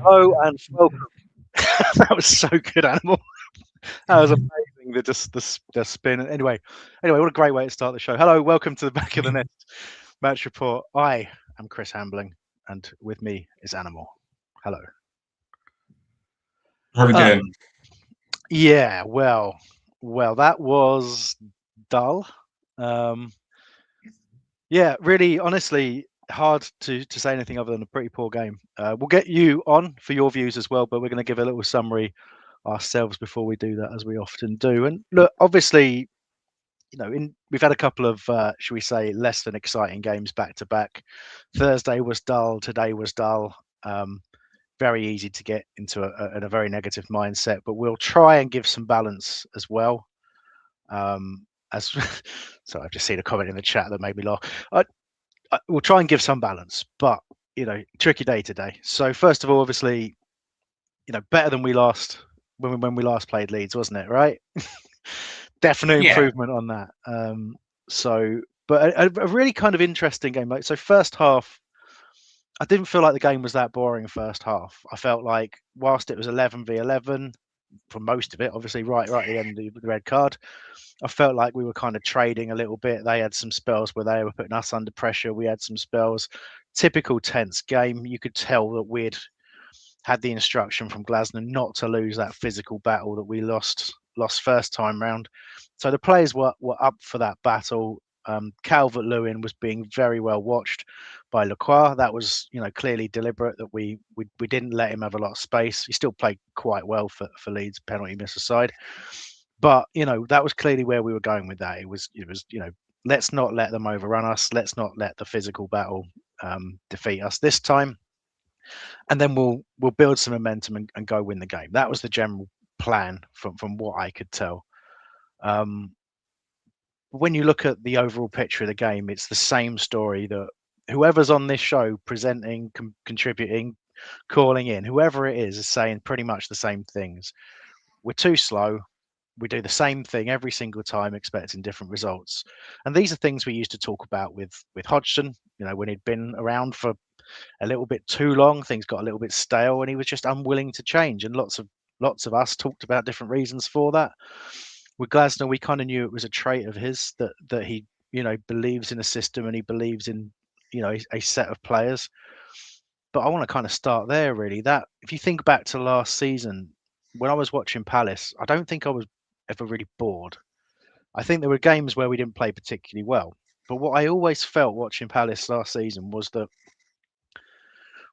Hello and welcome. That was so good, Animal. That was amazing. The spin. Anyway, what a great way to start the show. Hello, welcome to the Back of the Net Match Report. I am Chris Hambling, and with me is Animal. Hello. How are we Uh, doing? yeah, well, that was dull. Um, yeah, really, honestly, hard to say anything other than a pretty poor game. We'll get you on for your views as well, but we're going to give a little summary ourselves before we do that, as we often do. And look, obviously, we've had a couple of should we say less than exciting games back to back. Thursday was dull, today was dull. Very easy to get into a very negative mindset, but we'll try and give some balance as well. As so I've just seen a comment in the chat that made me laugh. We'll try and give some balance, but tricky day today. So first of all, obviously, better than we last when we last played Leeds, wasn't it? Right? Definite Yeah, improvement on that. But a really kind of interesting game. Like, so first half, I didn't feel like the game was that boring. First half, I felt like whilst it was 11v11 for most of it, obviously right at the end of the red card, I felt like we were kind of trading a little bit. They had some spells where they were putting us under pressure. We had some spells. Typical tense game. You could tell that we'd had the instruction from Glasner not to lose that physical battle that we lost first time round. So the players were up for that battle. Calvert-Lewin was being very well watched by Lacroix. That was, clearly deliberate that we didn't let him have a lot of space. He still played quite well for Leeds, penalty miss aside. But that was clearly where we were going with that. It was let's not let them overrun us. Let's not let the physical battle defeat us this time, and then we'll build some momentum and go win the game. That was the general plan from what I could tell. Um, when you look at the overall picture of the game, it's the same story that whoever's on this show presenting, contributing, calling in, whoever it is saying pretty much the same things. We're too slow. We do the same thing every single time, expecting different results. And these are things we used to talk about with Hodgson. When he'd been around for a little bit too long, things got a little bit stale, and he was just unwilling to change. And lots of us talked about different reasons for that. With Glasner, we kind of knew it was a trait of his that he believes in a system and he believes in a set of players. But I want to kind of start there really. That if you think back to last season, when I was watching Palace, I don't think I was ever really bored. I think there were games where we didn't play particularly well. But what I always felt watching Palace last season was that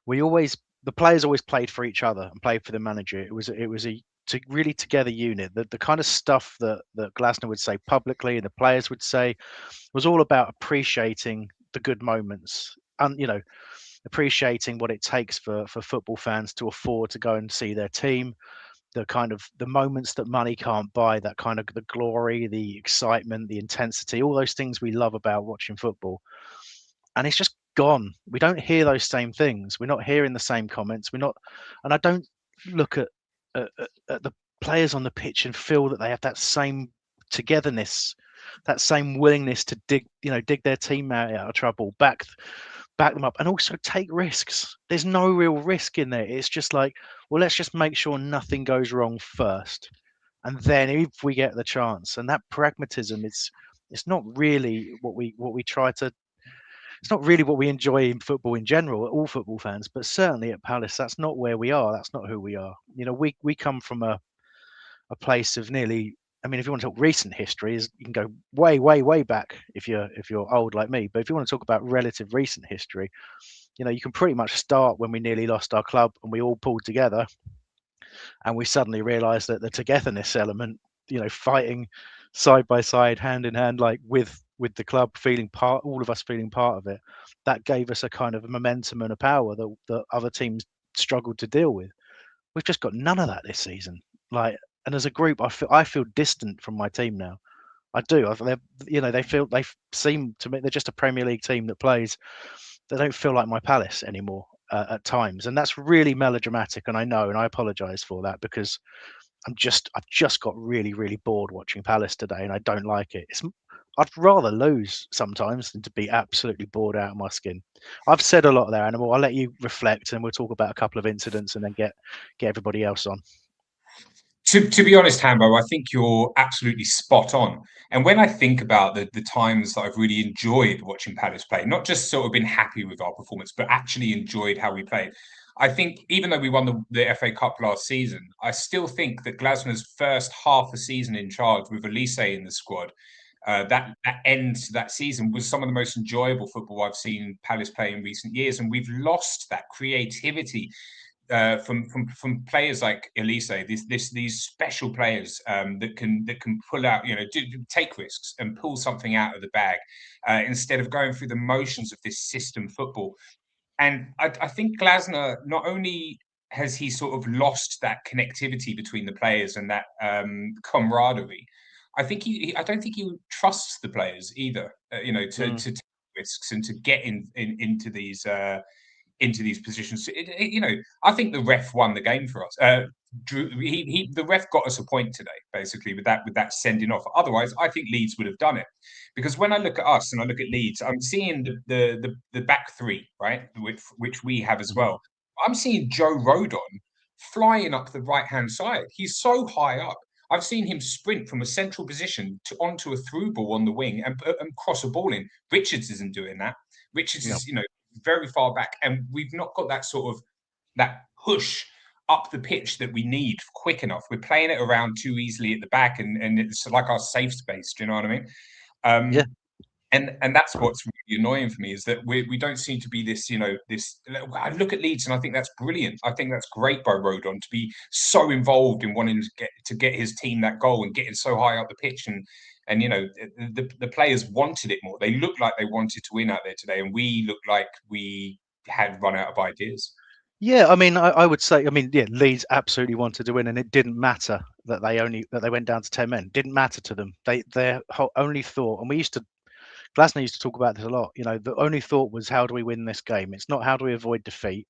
the players always played for each other and played for the manager. It was a really together unit. The kind of stuff that Glasner would say publicly and the players would say was all about appreciating the good moments and appreciating what it takes for football fans to afford to go and see their team. The kind of the moments that money can't buy, that kind of the glory, the excitement, the intensity, all those things we love about watching football, and it's just gone. We don't hear those same things. We're not hearing the same comments. We're not, and I don't look at the players on the pitch and feel that they have that same togetherness, that same willingness to dig their team out of trouble, back them up, and also take risks. There's no real risk in there. It's just like, well, let's just make sure nothing goes wrong first, and then if we get the chance, and that pragmatism, it's not really what we try to it's not really what we enjoy in football in general, all football fans, but certainly at Palace, that's not where we are. That's not who we are. We come from a place of nearly. I mean, if you want to talk recent history, you can go way, way, way back if you're old like me. But if you want to talk about relative recent history, you can pretty much start when we nearly lost our club and we all pulled together, and we suddenly realised that the togetherness element, fighting side by side, hand in hand, like with the club, feeling part, all of us feeling part of it, that gave us a kind of a momentum and a power that other teams struggled to deal with. We've just got none of that this season. Like, and as a group, I feel distant from my team now. I do. They seem to me they're just a Premier League team that plays. They don't feel like my Palace anymore at times, and that's really melodramatic. And I know, and I apologise for that because I've just got really, really bored watching Palace today, and I don't like it. I'd rather lose sometimes than to be absolutely bored out of my skin. I've said a lot there, Animal. I'll let you reflect, and we'll talk about a couple of incidents, and then get everybody else on. To be honest, Hambo, I think you're absolutely spot on. And when I think about the times that I've really enjoyed watching Palace play, not just sort of been happy with our performance, but actually enjoyed how we played. I think even though we won the FA Cup last season, I still think that Glasner's first half a season in charge with Elise in the squad, that end to that season was some of the most enjoyable football I've seen Palace play in recent years. And we've lost that creativity from players like Elise, these special players that can pull out, take risks and pull something out of the bag instead of going through the motions of this system football. And I think Glasner, not only has he sort of lost that connectivity between the players and that camaraderie, I don't think he trusts the players either. To Mm. take risks and to get into these positions. I think the ref won the game for us. The ref got us a point today, basically, with that sending off. Otherwise, I think Leeds would have done it, because when I look at us and I look at Leeds, I'm seeing the back three, right, which we have as Mhm. well. I'm seeing Joe Rodon flying up the right hand side. He's so high up. I've seen him sprint from a central position onto a through ball on the wing and cross a ball in. Richards isn't doing that. Richards No. is, very far back, and we've not got that sort of that push up the pitch that we need quick enough. We're playing it around too easily at the back, and it's like our safe space. Do you know what I mean? Yeah. Um, and that's what's really annoying for me, is that we don't seem to be this, this. I look at Leeds and I think that's brilliant. I think that's great by Rodon to be so involved in wanting to get his team that goal and getting so high up the pitch, and the players wanted it more. They looked like they wanted to win out there today, and we looked like we had run out of ideas. Yeah, I mean, I would say, I mean, yeah, Leeds absolutely wanted to win, and it didn't matter that they went down to 10 men. Didn't matter to them. Their whole only thought, and Glasner used to talk about this a lot. The only thought was, how do we win this game? It's not how do we avoid defeat.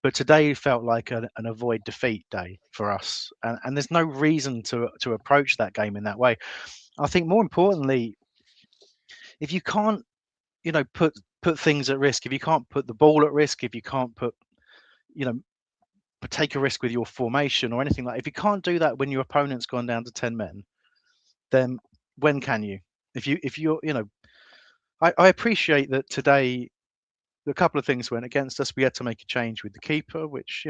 But today felt like an avoid defeat day for us, and there's no reason to approach that game in that way. I think more importantly, if you can't, put things at risk, if you can't put the ball at risk, if you can't you know, take a risk with your formation or anything like, if you can't do that when your opponent's gone down to 10 men, then when can you? If you're, I appreciate that today a couple of things went against us. We had to make a change with the keeper, which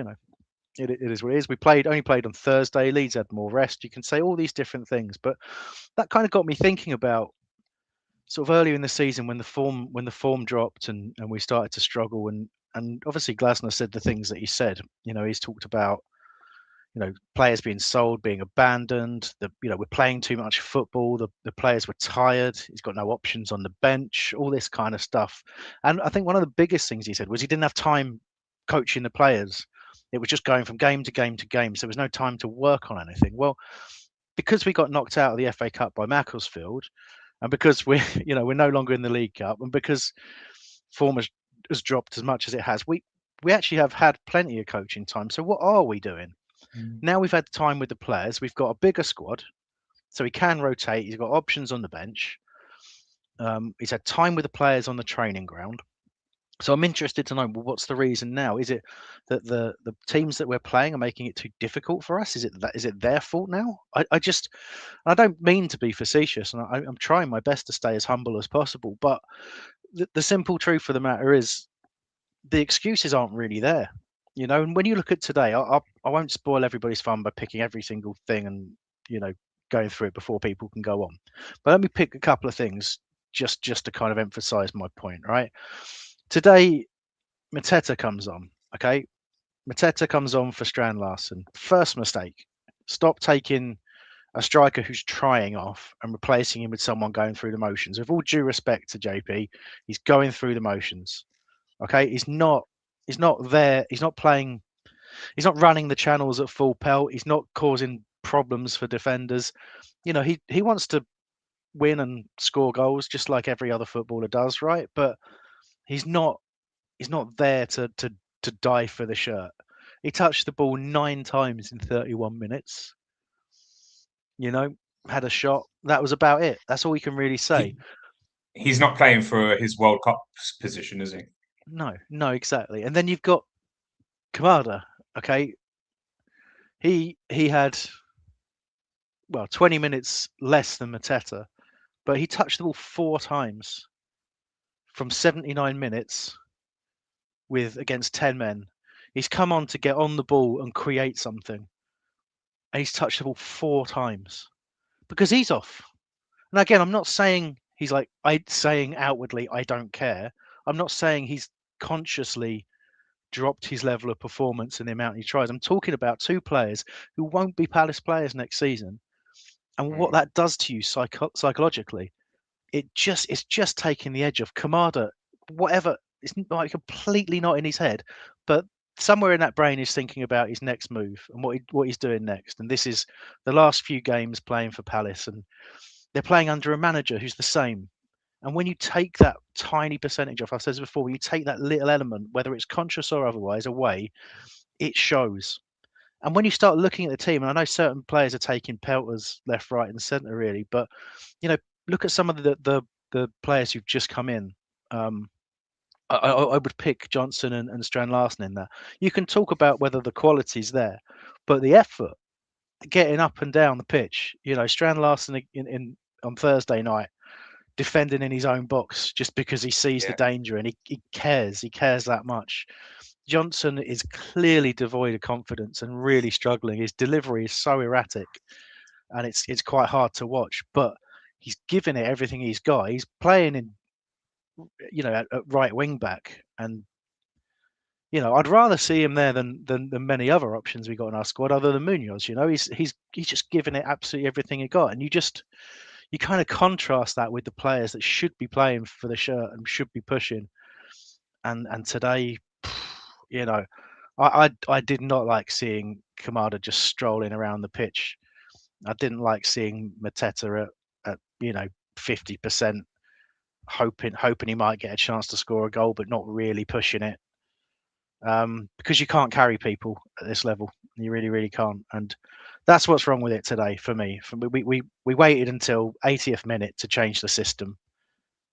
it is what it is. We only played on Thursday. Leeds had more rest. You can say all these different things, but that kind of got me thinking about sort of earlier in the season when the form dropped and we started to struggle, and obviously Glasner said the things that he said. He's talked about players being sold, being abandoned. We're playing too much football. The players were tired. He's got no options on the bench. All this kind of stuff. And I think one of the biggest things he said was he didn't have time coaching the players. It was just going from game to game to game. So there was no time to work on anything. Well, because we got knocked out of the FA Cup by Macclesfield, and because we're we're no longer in the League Cup, and because form has dropped as much as it has, we actually have had plenty of coaching time. So what are we doing? Mm. Now we've had time with the players. We've got a bigger squad, so he can rotate. He's got options on the bench. He's had time with the players on the training ground. So I'm interested to know, well, what's the reason now? Is it that the teams that we're playing are making it too difficult for us? Is it their fault now? I don't mean to be facetious, and I'm trying my best to stay as humble as possible. But the simple truth of the matter is, the excuses aren't really there. And when you look at today, I won't spoil everybody's fun by picking every single thing and you know going through it before people can go on. But let me pick a couple of things just to kind of emphasize my point. Right, today Mateta comes on. Okay, Mateta comes on for Strand Larson. First mistake: stop taking a striker who's trying off and replacing him with someone going through the motions. With all due respect to JP, he's going through the motions. Okay, he's not there. He's not playing. He's not running the channels at full pelt. He's not causing problems for defenders. He wants to win and score goals just like every other footballer does, right? But he's not. He's not there to die for the shirt. He touched the ball 9 times in 31 minutes. You know, had a shot. That was about it. That's all we can really say. He's not playing for his World Cup position, is he? No, no, exactly. And then you've got Kamada. Okay, he had 20 minutes less than Mateta, but he touched the ball 4 times from 79 minutes with against 10 men. He's come on to get on the ball and create something, and he's touched the ball 4 times because he's off. And again, I'm not saying he's like I saying outwardly I don't care. I'm not saying he's consciously dropped his level of performance and the amount he tries. I'm talking about two players who won't be Palace players next season, and what that does to you psychologically. It's just taking the edge off Kamada. Whatever, it's like completely not in his head, but somewhere in that brain is thinking about his next move and what he's doing next. And this is the last few games playing for Palace, and they're playing under a manager who's the same. And when you take that tiny percentage off, I've said this before, when you take that little element, whether it's conscious or otherwise, away, it shows. And when you start looking at the team, and I know certain players are taking pelters left, right, and centre, really, but look at some of the players who've just come in. I would pick Johnson and Strand Larsen in there. You can talk about whether the quality's there, but the effort getting up and down the pitch, Strand Larsen in on Thursday night defending in his own box just because he sees the danger and he cares that much. Johnson is clearly devoid of confidence and really struggling. His delivery is so erratic, and it's quite hard to watch. But he's giving it everything he's got. He's playing in, at right wing back, and I'd rather see him there than many other options we got in our squad, other than Munoz. He's just giving it absolutely everything he got, and you kind of contrast that with the players that should be playing for the shirt and should be pushing. And today, I did not like seeing Kamada just strolling around the pitch. I didn't like seeing Mateta at 50%, hoping he might get a chance to score a goal, but not really pushing it. Because you can't carry people at this level. You really, really can't. And that's what's wrong with it today for me. We waited until 80th minute to change the system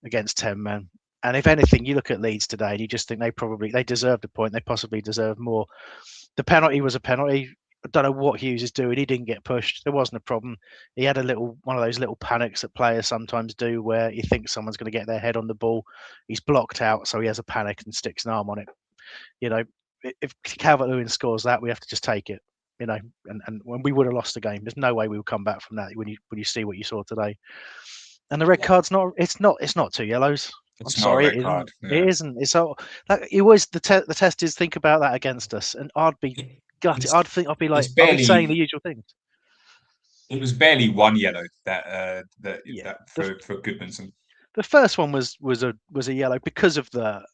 against 10 men. And if anything, you look at Leeds today and you just think they deserved a point. They possibly deserved more. The penalty was a penalty. I don't know what Hughes is doing. He didn't get pushed. There wasn't a problem. He had one of those little panics that players sometimes do where you think someone's going to get their head on the ball. He's blocked out, so he has a panic and sticks an arm on it. If Calvert-Lewin scores that, we have to just take it. And when we would have lost the game, there's no way we would come back from that when you see what you saw today. And the red card's it's not 2 yellows. I'm sorry, it isn't. Yeah. It isn't. It's all like it was. The test is think about that against us, and I'd be gutted. I'd be saying the usual things. It was barely 1 yellow that for Goodmanson. The first one was a yellow because of the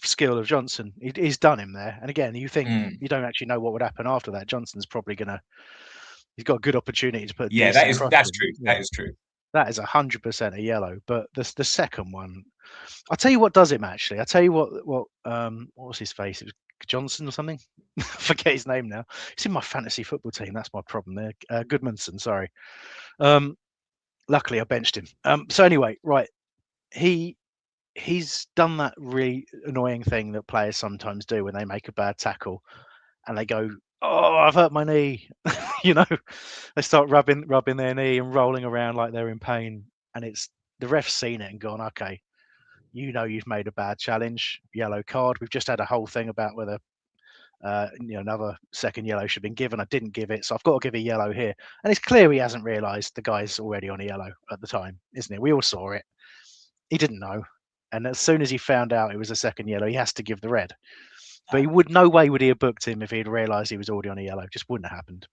skill of Johnson. He's done him there, and again, you think you don't actually know what would happen after that. Johnson's probably he's got a good opportunity to put. That's true. Yeah. That is true. That is 100% a yellow. But the second one, I'll tell you what does him actually. I'll tell you what was his face? It was Johnson or something. I forget his name now. He's in my fantasy football team. That's my problem there. Goodmanson, sorry. Luckily I benched him. So anyway, right. He's done that really annoying thing that players sometimes do when they make a bad tackle and they go, "Oh, I've hurt my knee." They start rubbing their knee and rolling around like they're in pain. And it's the ref's seen it and gone, "Okay, you've made a bad challenge, yellow card." We've just had a whole thing about whether another second yellow should have been given. I didn't give it, so I've got to give a yellow here. And it's clear he hasn't realised the guy's already on a yellow at the time, isn't it? We all saw it. He didn't know. And as soon as he found out it was a second yellow, he has to give the red. But no way would he have booked him if he'd realised he was already on a yellow. It just wouldn't have happened.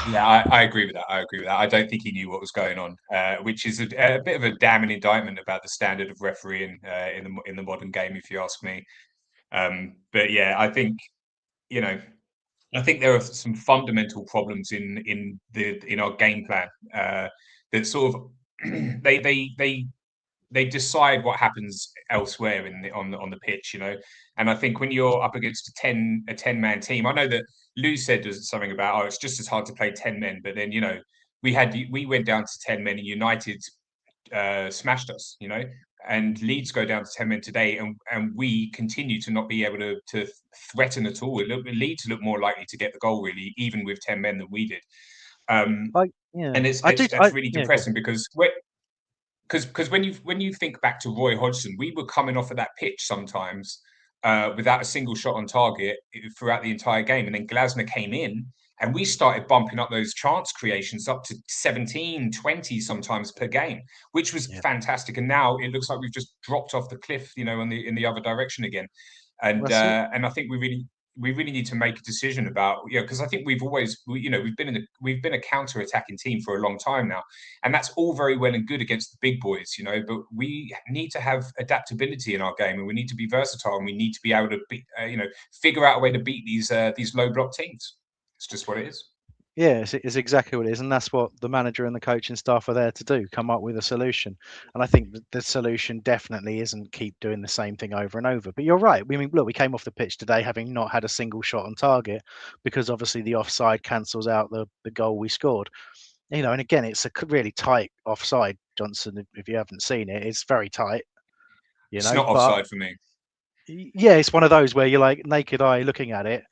Yeah, I agree with that. I don't think he knew what was going on, which is a bit of a damning indictment about the standard of refereeing in the modern game, if you ask me. But yeah, I think there are some fundamental problems in our game plan that sort of they they decide what happens elsewhere on the pitch, you know. And I think when you're up against a 10-man team, I know that Lou said something about, oh, it's just as hard to play 10 men, but then, you know, we went down to 10 men and United smashed us, you know. Mm. And Leeds go down to 10 men today, and we continue to not be able to threaten at all. Leeds look more likely to get the goal, really, even with 10 men than we did. Um, Yeah, and I do. that's really Yeah, go on. depressing because when you think back to Roy Hodgson, we were coming off of that pitch sometimes without a single shot on target throughout the entire game, and then Glasner came in, and we started bumping up those chance creations up to 17, 20 sometimes per game, which was Yeah, fantastic. And now it looks like we've just dropped off the cliff, you know, in the other direction again. that's it. And I think we really need to make a decision about, you know, because I think you know, we've been a counter attacking team for a long time now, and that's all very well and good against the big boys, you know, but we need to have adaptability in our game, and we need to be versatile, and we need to be able to you know, figure out a way to beat these low block teams. It's just what it is. Yeah, it's exactly what it is, and that's what the manager and the coaching staff are there to do: come up with a solution. And I think the solution definitely isn't keep doing the same thing over and over. But you're right. I mean, look, we came off the pitch today having not had a single shot on target because obviously the offside cancels out the goal we scored. You know, and again, it's a really tight offside, Johnson. If you haven't seen it, it's very tight. You It's know, not but offside for me. yeah, it's one of those where you're like naked eye looking at it.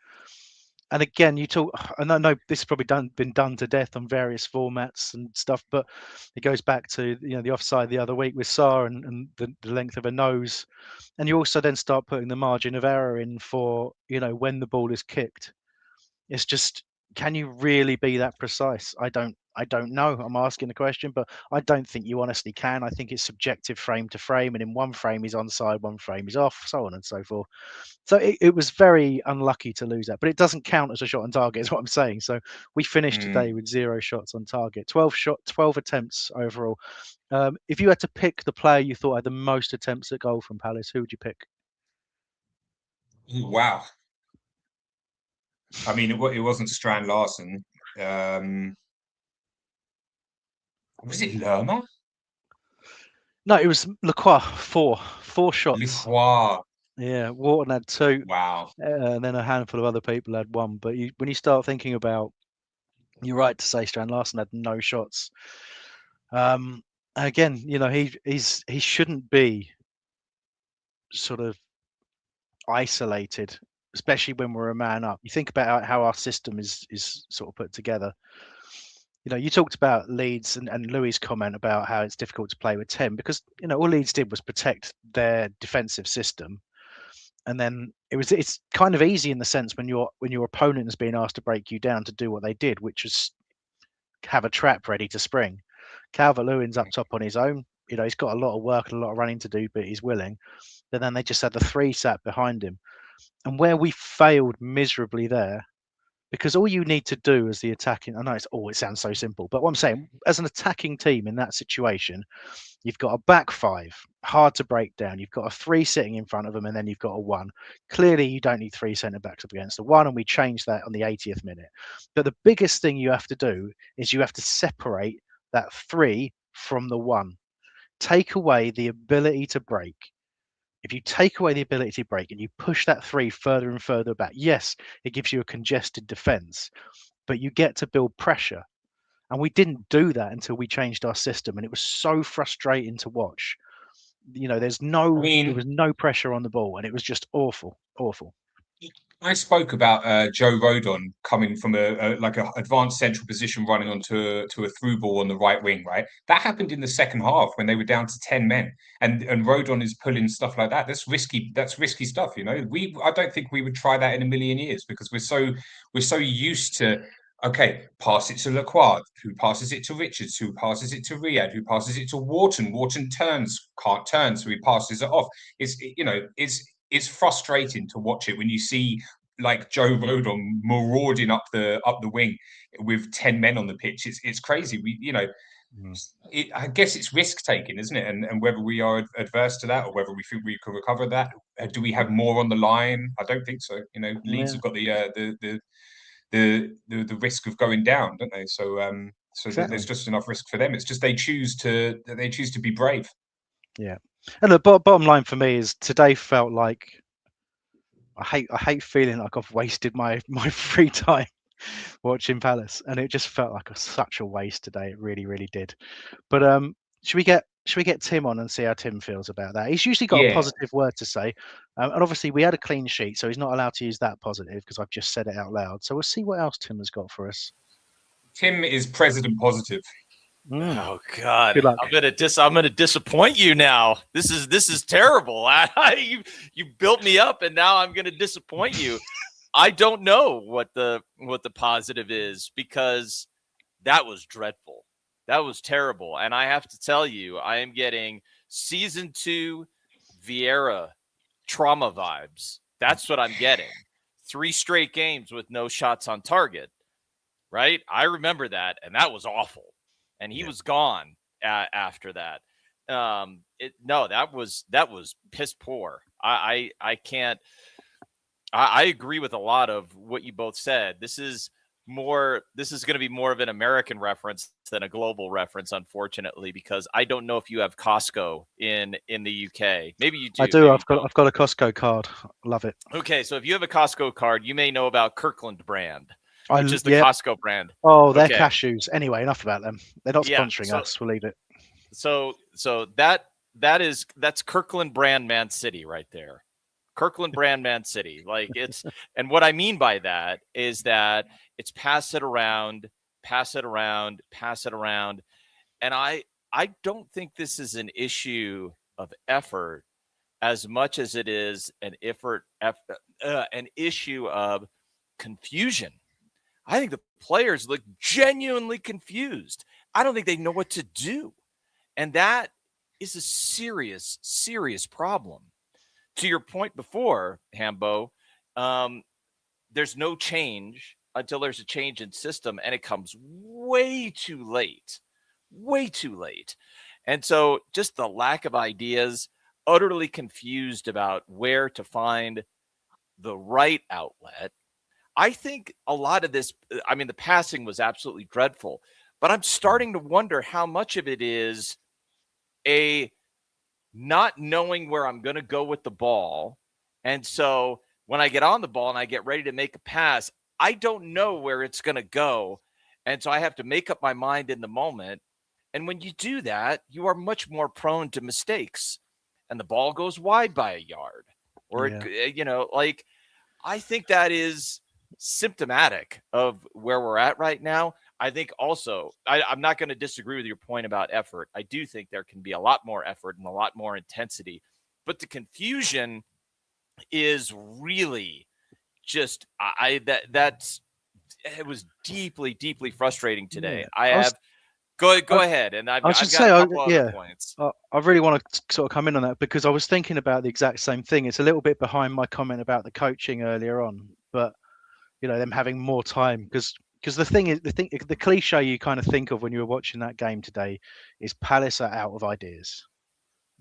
And again, you talk, and I know this has probably been done to death on various formats and stuff, but it goes back to, you know, the offside the other week with Sarr and the length of a nose, and you also then start putting the margin of error in for, you know, when the ball is kicked. It's just, can you really be that precise? I don't know. I'm asking the question, but I don't think you honestly can. I think it's subjective frame to frame, and in one frame he's onside, one frame he's off, so on and so forth. So it was very unlucky to lose that, but it doesn't count as a shot on target, is what I'm saying. So we finished today Mm. with 0 shots on target, 12 attempts overall. If you had to pick the player you thought had the most attempts at goal from Palace, who would you pick? Wow. I mean, it wasn't Strand Larson. Um, was it Lerma? No, it was Lacroix. Four shots. Lacroix. Yeah, Wharton had two, Wow. and then a handful of other people had one. But when you start thinking about, you're right to say Strand Larson had no shots. Again, you know, he shouldn't be sort of isolated, especially when we're a man up. You think about how our system is sort of put together. You know, you talked about Leeds and Louis' comment about how it's difficult to play with 10 because, you know, all Leeds did was protect their defensive system. And then it's kind of easy in the sense when your opponent is being asked to break you down to do what they did, which was have a trap ready to spring. Calvert-Lewin's up top on his own. You know, he's got a lot of work and a lot of running to do, but he's willing. But then they just had the three sat behind him. And where we failed miserably there, because all you need to do as the attacking, I know it sounds so simple, but what I'm saying, as an attacking team in that situation, you've got a back five, hard to break down. You've got a three sitting in front of them, and then you've got a one. Clearly, you don't need three centre backs up against the one, and we changed that on the 80th minute. But the biggest thing you have to do is you have to separate that three from the one. Take away the ability to break. If you take away the ability to break and you push that three further and further back, yes, it gives you a congested defense, but you get to build pressure. And we didn't do that until we changed our system. And it was so frustrating to watch. You know, I there was mean, no pressure on the ball, and it was just awful, awful. I spoke about Joe Rodon coming from a like a advanced central position, running onto to a through ball on the right wing. Right, that happened in the second half when they were down to 10 men, and Rodon is pulling stuff like that. That's risky. That's risky stuff. You know, I don't think we would try that in a million years because we're so used to. Okay, pass it to Lacroix, who passes it to Richards, who passes it to Riyad, who passes it to Wharton. Wharton can't turn, so he passes it off. You know, it's frustrating to watch it when you see like Joe Rodon marauding up the wing with 10 men on the pitch. It's crazy. We you know Mm. I guess it's risk taking, isn't it? And whether we are adverse to that or whether we think we can recover that. Do we have more on the line? I don't think so. You know, Leeds Yeah, have got the risk of going down, don't they? So there's exactly. just enough risk for them. It's just they choose to be brave. Yeah. And the bottom line for me is today felt like I hate feeling like I've wasted my free time watching Palace, and it just felt like such a waste today. It really, really did. But should we get Tim on and see how Tim feels about that? He's usually got a Yeah. positive word to say, and obviously we had a clean sheet, so he's not allowed to use that positive because I've just said it out loud. So we'll see what else Tim has got for us. Tim is president positive. Mm, Oh God, good luck. I'm gonna disappoint you now. This is terrible. You built me up, and now I'm gonna disappoint you. I don't know what the positive is, because that was dreadful. That was terrible, and I have to tell you, I am getting season 2 Vieira trauma vibes. That's what I'm getting. 3 straight games with no shots on target. Right? I remember that, and that was awful. And he was gone after that. That was piss poor. I can't. I agree with a lot of what you both said. This is going to be more of an American reference than a global reference, unfortunately, because I don't know if you have Costco in the UK. Maybe you do. I do. I've got a Costco card. Love it. Okay, so if you have a Costco card, you may know about Kirkland brand, which is the Yeah. Costco brand. Oh, they're Okay. cashews. Anyway, enough about them. They're not Yeah, sponsoring us. We'll leave it. So that's Kirkland brand Man City right there. Kirkland brand Man City. Like, it's, and what I mean by that is that it's pass it around, pass it around, pass it around. And I don't think this is an issue of effort as much as it is an issue of confusion. I think the players look genuinely confused. I don't think they know what to do. And that is a serious, serious problem. To your point before, Hambo, there's no change until there's a change in system, and it comes way too late. Way too late. And so just the lack of ideas, utterly confused about where to find the right outlet. I think a lot of this, I mean, the passing was absolutely dreadful, but I'm starting to wonder how much of it is a not knowing where I'm going to go with the ball. And so when I get on the ball and I get ready to make a pass, I don't know where it's going to go. And so I have to make up my mind in the moment. And when you do that, you are much more prone to mistakes, and the ball goes wide by a yard, or like, I think that is symptomatic of where we're at right now. I think also, I'm not going to disagree with your point about effort. I do think there can be a lot more effort and a lot more intensity, but the confusion is really just, it was deeply, deeply frustrating today. Yeah. Go ahead, and I've got a couple other points. I really want to sort of come in on that, because I was thinking about the exact same thing. It's a little bit behind my comment about the coaching earlier on, but them having more time, because the thing is, the cliche you kind of think of when you were watching that game today is Palace are out of ideas.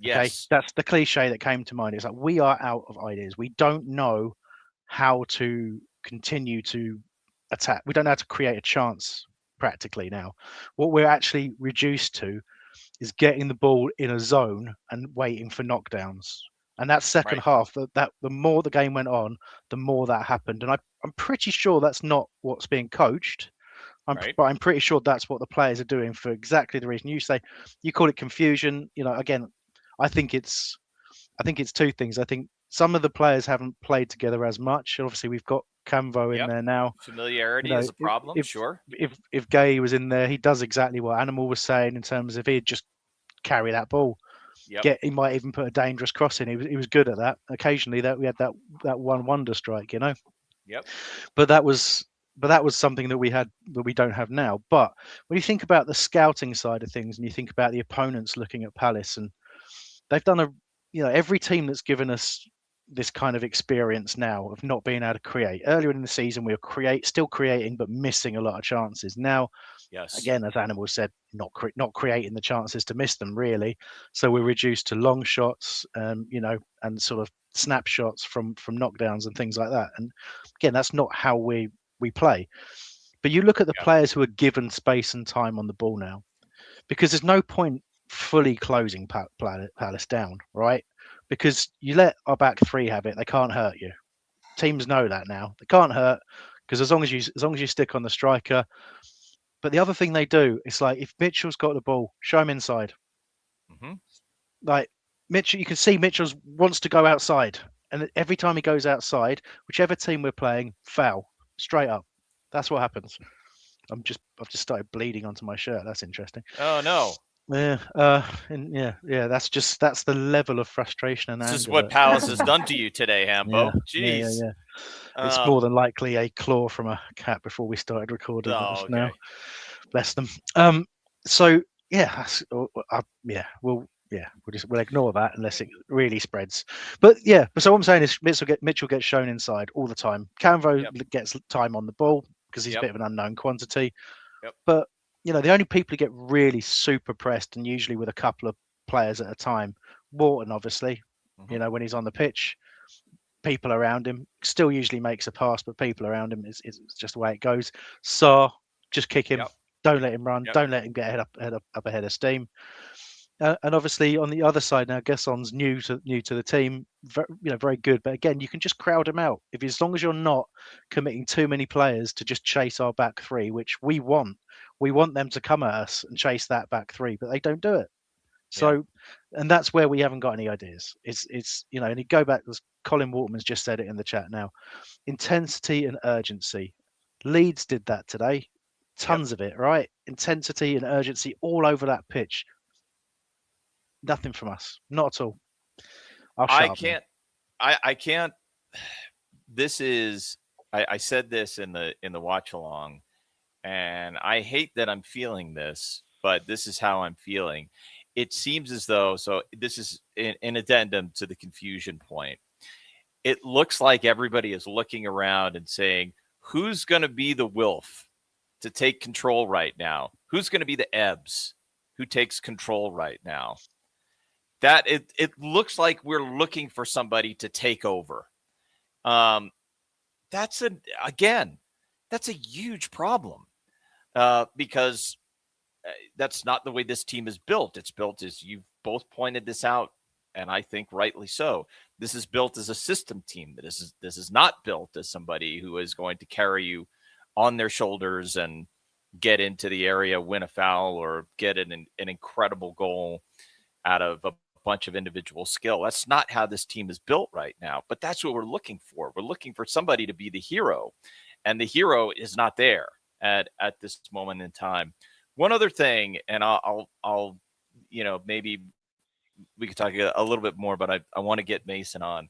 Yes. Okay, that's the cliche that came to mind. It's like, we are out of ideas. We don't know how to continue to attack. We don't know how to create a chance practically now. What we're actually reduced to is getting the ball in a zone and waiting for knockdowns. And that second half, that the more the game went on, the more that happened. And I'm pretty sure that's not what's being coached. But I'm pretty sure that's what the players are doing for exactly the reason you say. You call it confusion. Again, I think it's two things. I think some of the players haven't played together as much. Obviously, we've got Camvo in there now. Familiarity is a problem, sure. If Gay was in there, he does exactly what Animal was saying in terms of he'd just carry that ball. He might even put a dangerous cross in. He was good at that. Occasionally, that we had that one wonder strike, Yep. But that was something that we had that we don't have now. But when you think about the scouting side of things, and you think about the opponents looking at Palace, and they've done every team that's given us this kind of experience now of not being able to create. Earlier in the season, we were still creating, but missing a lot of chances. Now, again, as Animal said, not creating the chances to miss them, really. So we're reduced to long shots, and sort of snapshots from knockdowns and things like that. And again, that's not how we play. But you look at the players who are given space and time on the ball now, because there's no point fully closing Palace down, right? Because you let our back three have it, they can't hurt you. Teams know that now. They can't hurt because as long as you stick on the striker. But the other thing they do is like if Mitchell's got the ball, show him inside. Mm-hmm. Like Mitchell, you can see Mitchell wants to go outside, and every time he goes outside, whichever team we're playing, foul straight up. That's what happens. I've just started bleeding onto my shirt. That's interesting. Oh no. Yeah, and yeah. That's the level of frustration and This anger. is what Palace has done to you today, Hambo. Jeez. Yeah. It's more than likely a claw from a cat before we started recording this okay. now. Bless them. So yeah, we'll ignore that unless it really spreads. But yeah, so what I'm saying is Mitchell gets shown inside all the time. Canvo gets time on the ball because he's a bit of an unknown quantity. Yep. But the only people who get really super pressed, and usually with a couple of players at a time, Wharton obviously, when he's on the pitch, people around him still usually makes a pass, but people around him is just the way it goes. So just kick him. Don't let him run. Don't let him get up ahead of steam. And obviously on the other side now, Gesson's new to the team. Very good. But again, you can just crowd him out as long as you're not committing too many players to just chase our back three, which we want. We want them to come at us and chase that back three, but they don't do it. So, and that's where we haven't got any ideas. It's and you go back. Colin Waterman's just said it in the chat now. Intensity and urgency. Leeds did that today. Tons of it, right? Intensity and urgency all over that pitch. Nothing from us. Not at all. I can't. This is. I said this in the watch along, and I hate that I'm feeling this, but this is how I'm feeling. It seems as though, so this is an addendum to the confusion point. It looks like everybody is looking around and saying, who's going to be the Wilf to take control right now? Who's going to be the Ebbs who takes control right now? That it looks like we're looking for somebody to take over. That's a huge problem because that's not the way this team is built. It's built as you've both pointed this out, and I think rightly so. This is built as a system team. This is not built as somebody who is going to carry you on their shoulders and get into the area, win a foul, or get an incredible goal out of a bunch of individual skill. That's not how this team is built right now, but that's what we're looking for. We're looking for somebody to be the hero, and the hero is not there at this moment in time. One other thing, and I'll maybe we could talk a little bit more, but I want to get Mason on.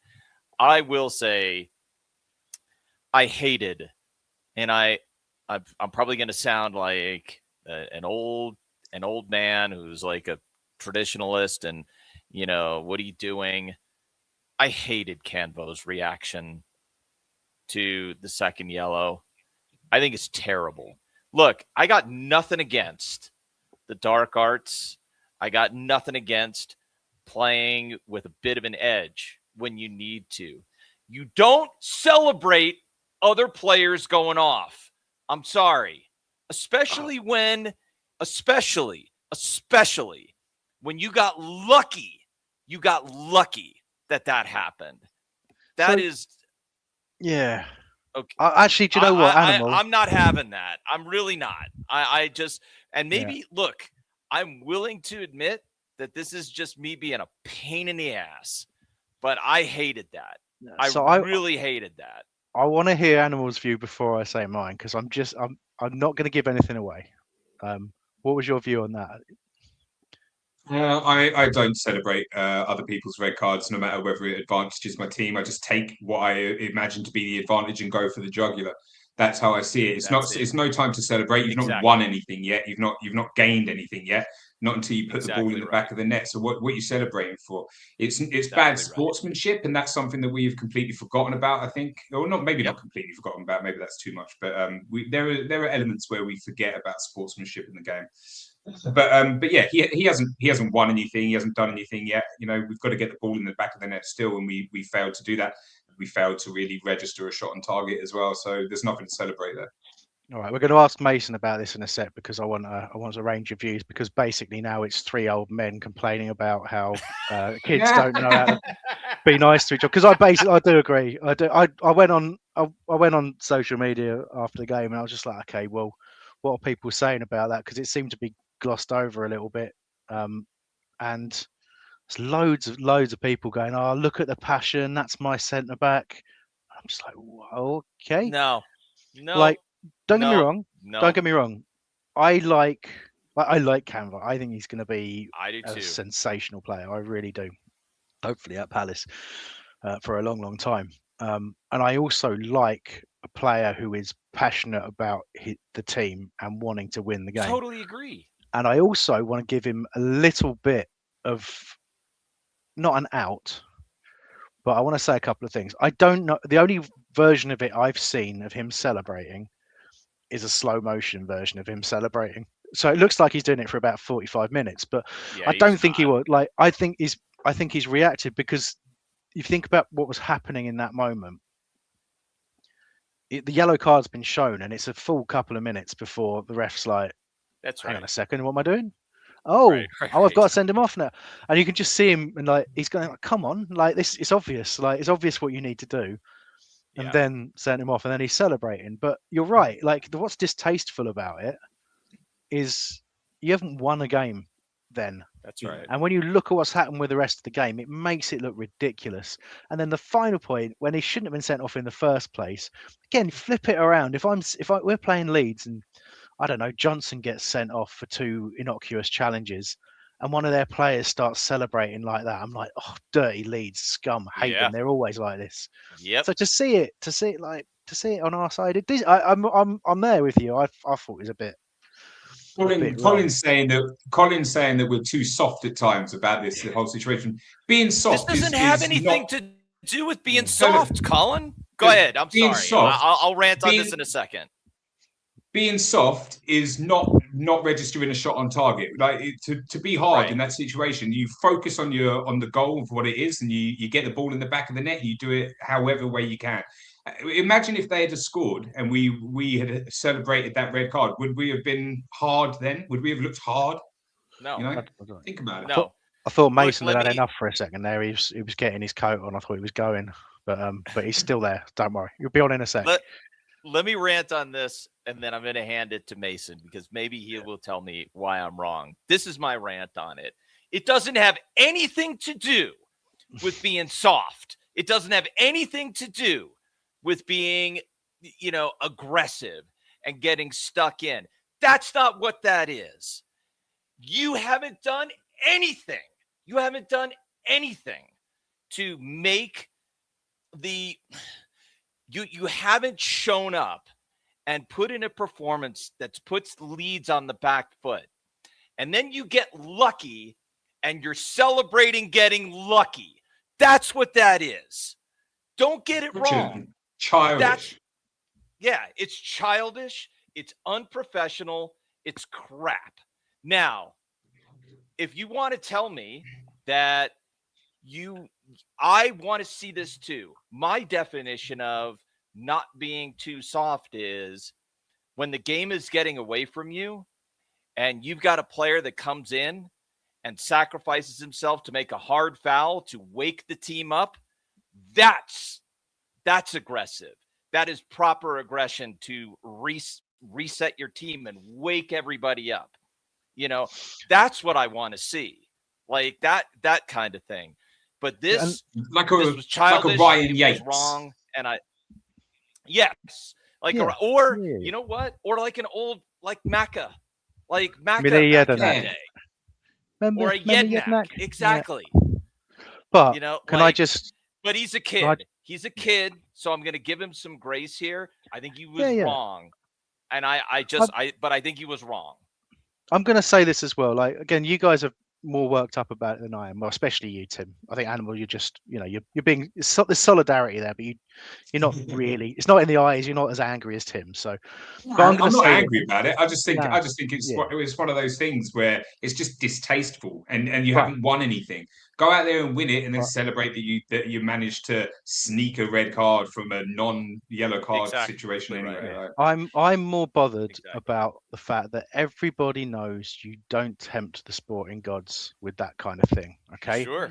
I will say I hated, and I'm probably going to sound like an old man who's like a traditionalist and, what are you doing? I hated Canvo's reaction to the second yellow. I think it's terrible. Look, I got nothing against the dark arts. I got nothing against playing with a bit of an edge when you need to. You don't celebrate other players going off. I'm sorry. Especially when you got lucky. You got lucky that happened. Yeah. Okay. Actually, do you know what, Animal? I'm not having that. I'm really not. I just, and maybe, look, I'm willing to admit that this is just me being a pain in the ass, but I hated that. I really hated that. I want to hear Animal's view before I say mine, because I'm not going to give anything away. What was your view on that? I don't celebrate other people's red cards, no matter whether it advantages my team. I just take what I imagine to be the advantage and go for the jugular. That's how I see it. It's no time to celebrate. You've not won anything yet. You've not gained anything yet. Not until you put the ball in the back of the net. So what are you celebrating for? It's bad sportsmanship, and that's something that we have completely forgotten about, I think. Or not completely forgotten about. Maybe that's too much. But there are elements where we forget about sportsmanship in the game. But yeah, he hasn't won anything. He hasn't done anything yet. We've got to get the ball in the back of the net still, and we failed to do that. We failed to really register a shot on target as well. So there's nothing to celebrate there. All right, we're going to ask Mason about this in a sec because I want a range of views, because basically now it's 3 old men complaining about how kids don't know how to be nice to each other. Because I do agree. I went on social media after the game and I was just like, okay, well, what are people saying about that? Because it seemed to be glossed over a little bit, and there's loads of people going, oh, look at the passion. That's my centre back. I'm just like, well, okay, No, like, don't get me no, wrong. no. Don't get me wrong. I like Canva. I think he's going to be I do a too. sensational player. I really do. Hopefully at Palace for a long, long time. And I also like a player who is passionate about the team and wanting to win the game. Totally agree. And I also want to give him a little bit of, not an out, but I want to say a couple of things. I don't know. The only version of it I've seen of him celebrating is a slow motion version of him celebrating. So it looks like he's doing it for about 45 minutes, but Yeah, I don't he's think he not. would. Like, I think he's reacted because you think about what was happening in that moment. The yellow card's been shown, and it's a full couple of minutes before the ref's like, That's hang right. on a second, what am I doing? Oh, Right. I've got to send him off now. And you can just see him, and like he's going, like, come on, like this, it's obvious. Like, it's obvious what you need to do. And Yeah. then send him off, and then he's celebrating. But you're right. Like, what's distasteful about it is you haven't won a game then. That's right. And when you look at what's happened with the rest of the game, it makes it look ridiculous. And then the final point, when he shouldn't have been sent off in the first place, again, flip it around. If we're playing Leeds and I don't know, Johnson gets sent off for 2 innocuous challenges, and one of their players starts celebrating like that, I'm like, oh, dirty Leeds scum, hate Yeah. them. They're always like this. Yep. So to see it on our side, I'm there with you. I thought it was a bit. Colin's saying that we're too soft at times about this whole situation. Being soft this doesn't is have anything not, to do with being soft, Colin. Go But ahead. I'm being sorry. soft- I'll rant on being- this in a second. being soft is not registering a shot on target. Like to be hard Right. in that situation, you focus on the goal of what it is, and you get the ball in the back of the net. And you do it however way you can. Imagine if they had scored and we had celebrated that red card. Would we have been hard then? Would we have looked hard? No. You know, think about it. No. I thought Mason Look, had let had me- enough for a second there. He was getting his coat on. I thought he was going, but he's still there. Don't worry, you'll be on in a sec. Let me rant on this, and then I'm going to hand it to Mason because maybe he will tell me why I'm wrong. This is my rant on it. It doesn't have anything to do with being soft. It doesn't have anything to do with being, aggressive and getting stuck in. That's not what that is. You haven't done anything. You haven't done anything to make you haven't shown up and put in a performance that puts Leeds on the back foot. And then you get lucky and you're celebrating getting lucky. That's what that is. Don't get it wrong. Childish. It's childish. It's unprofessional. It's crap. Now, if you want to tell me that I want to see this too. My definition of not being too soft is when the game is getting away from you and you've got a player that comes in and sacrifices himself to make a hard foul to wake the team up. That's aggressive. That is proper aggression to reset your team and wake everybody up. That's what I want to see. Like that kind of thing. But this was childish. Like a Ryan Yates. It was wrong, and you know what? Or like an old Macca, back in the day, or a Jednak. Exactly. Yeah. But But he's a kid. He's a kid, so I'm going to give him some grace here. I think he was wrong, and but I think he was wrong. I'm going to say this as well. Like, again, you guys have more worked up about it than I am. Well, especially you, Tim. I think Animal, you're just, you're being, there's solidarity there, but you're not really. It's not in the eyes. You're not as angry as Tim. So, but I'm going I'm to not say angry about it. I just think nah, it's one of those things where it's just distasteful, and you Right. haven't won anything. Go out there and win it, and then Right. celebrate that you managed to sneak a red card from a non-yellow card situation anyway. Right. I'm more bothered Exactly. about the fact that everybody knows you don't tempt the sporting gods with that kind of thing. Okay. Sure.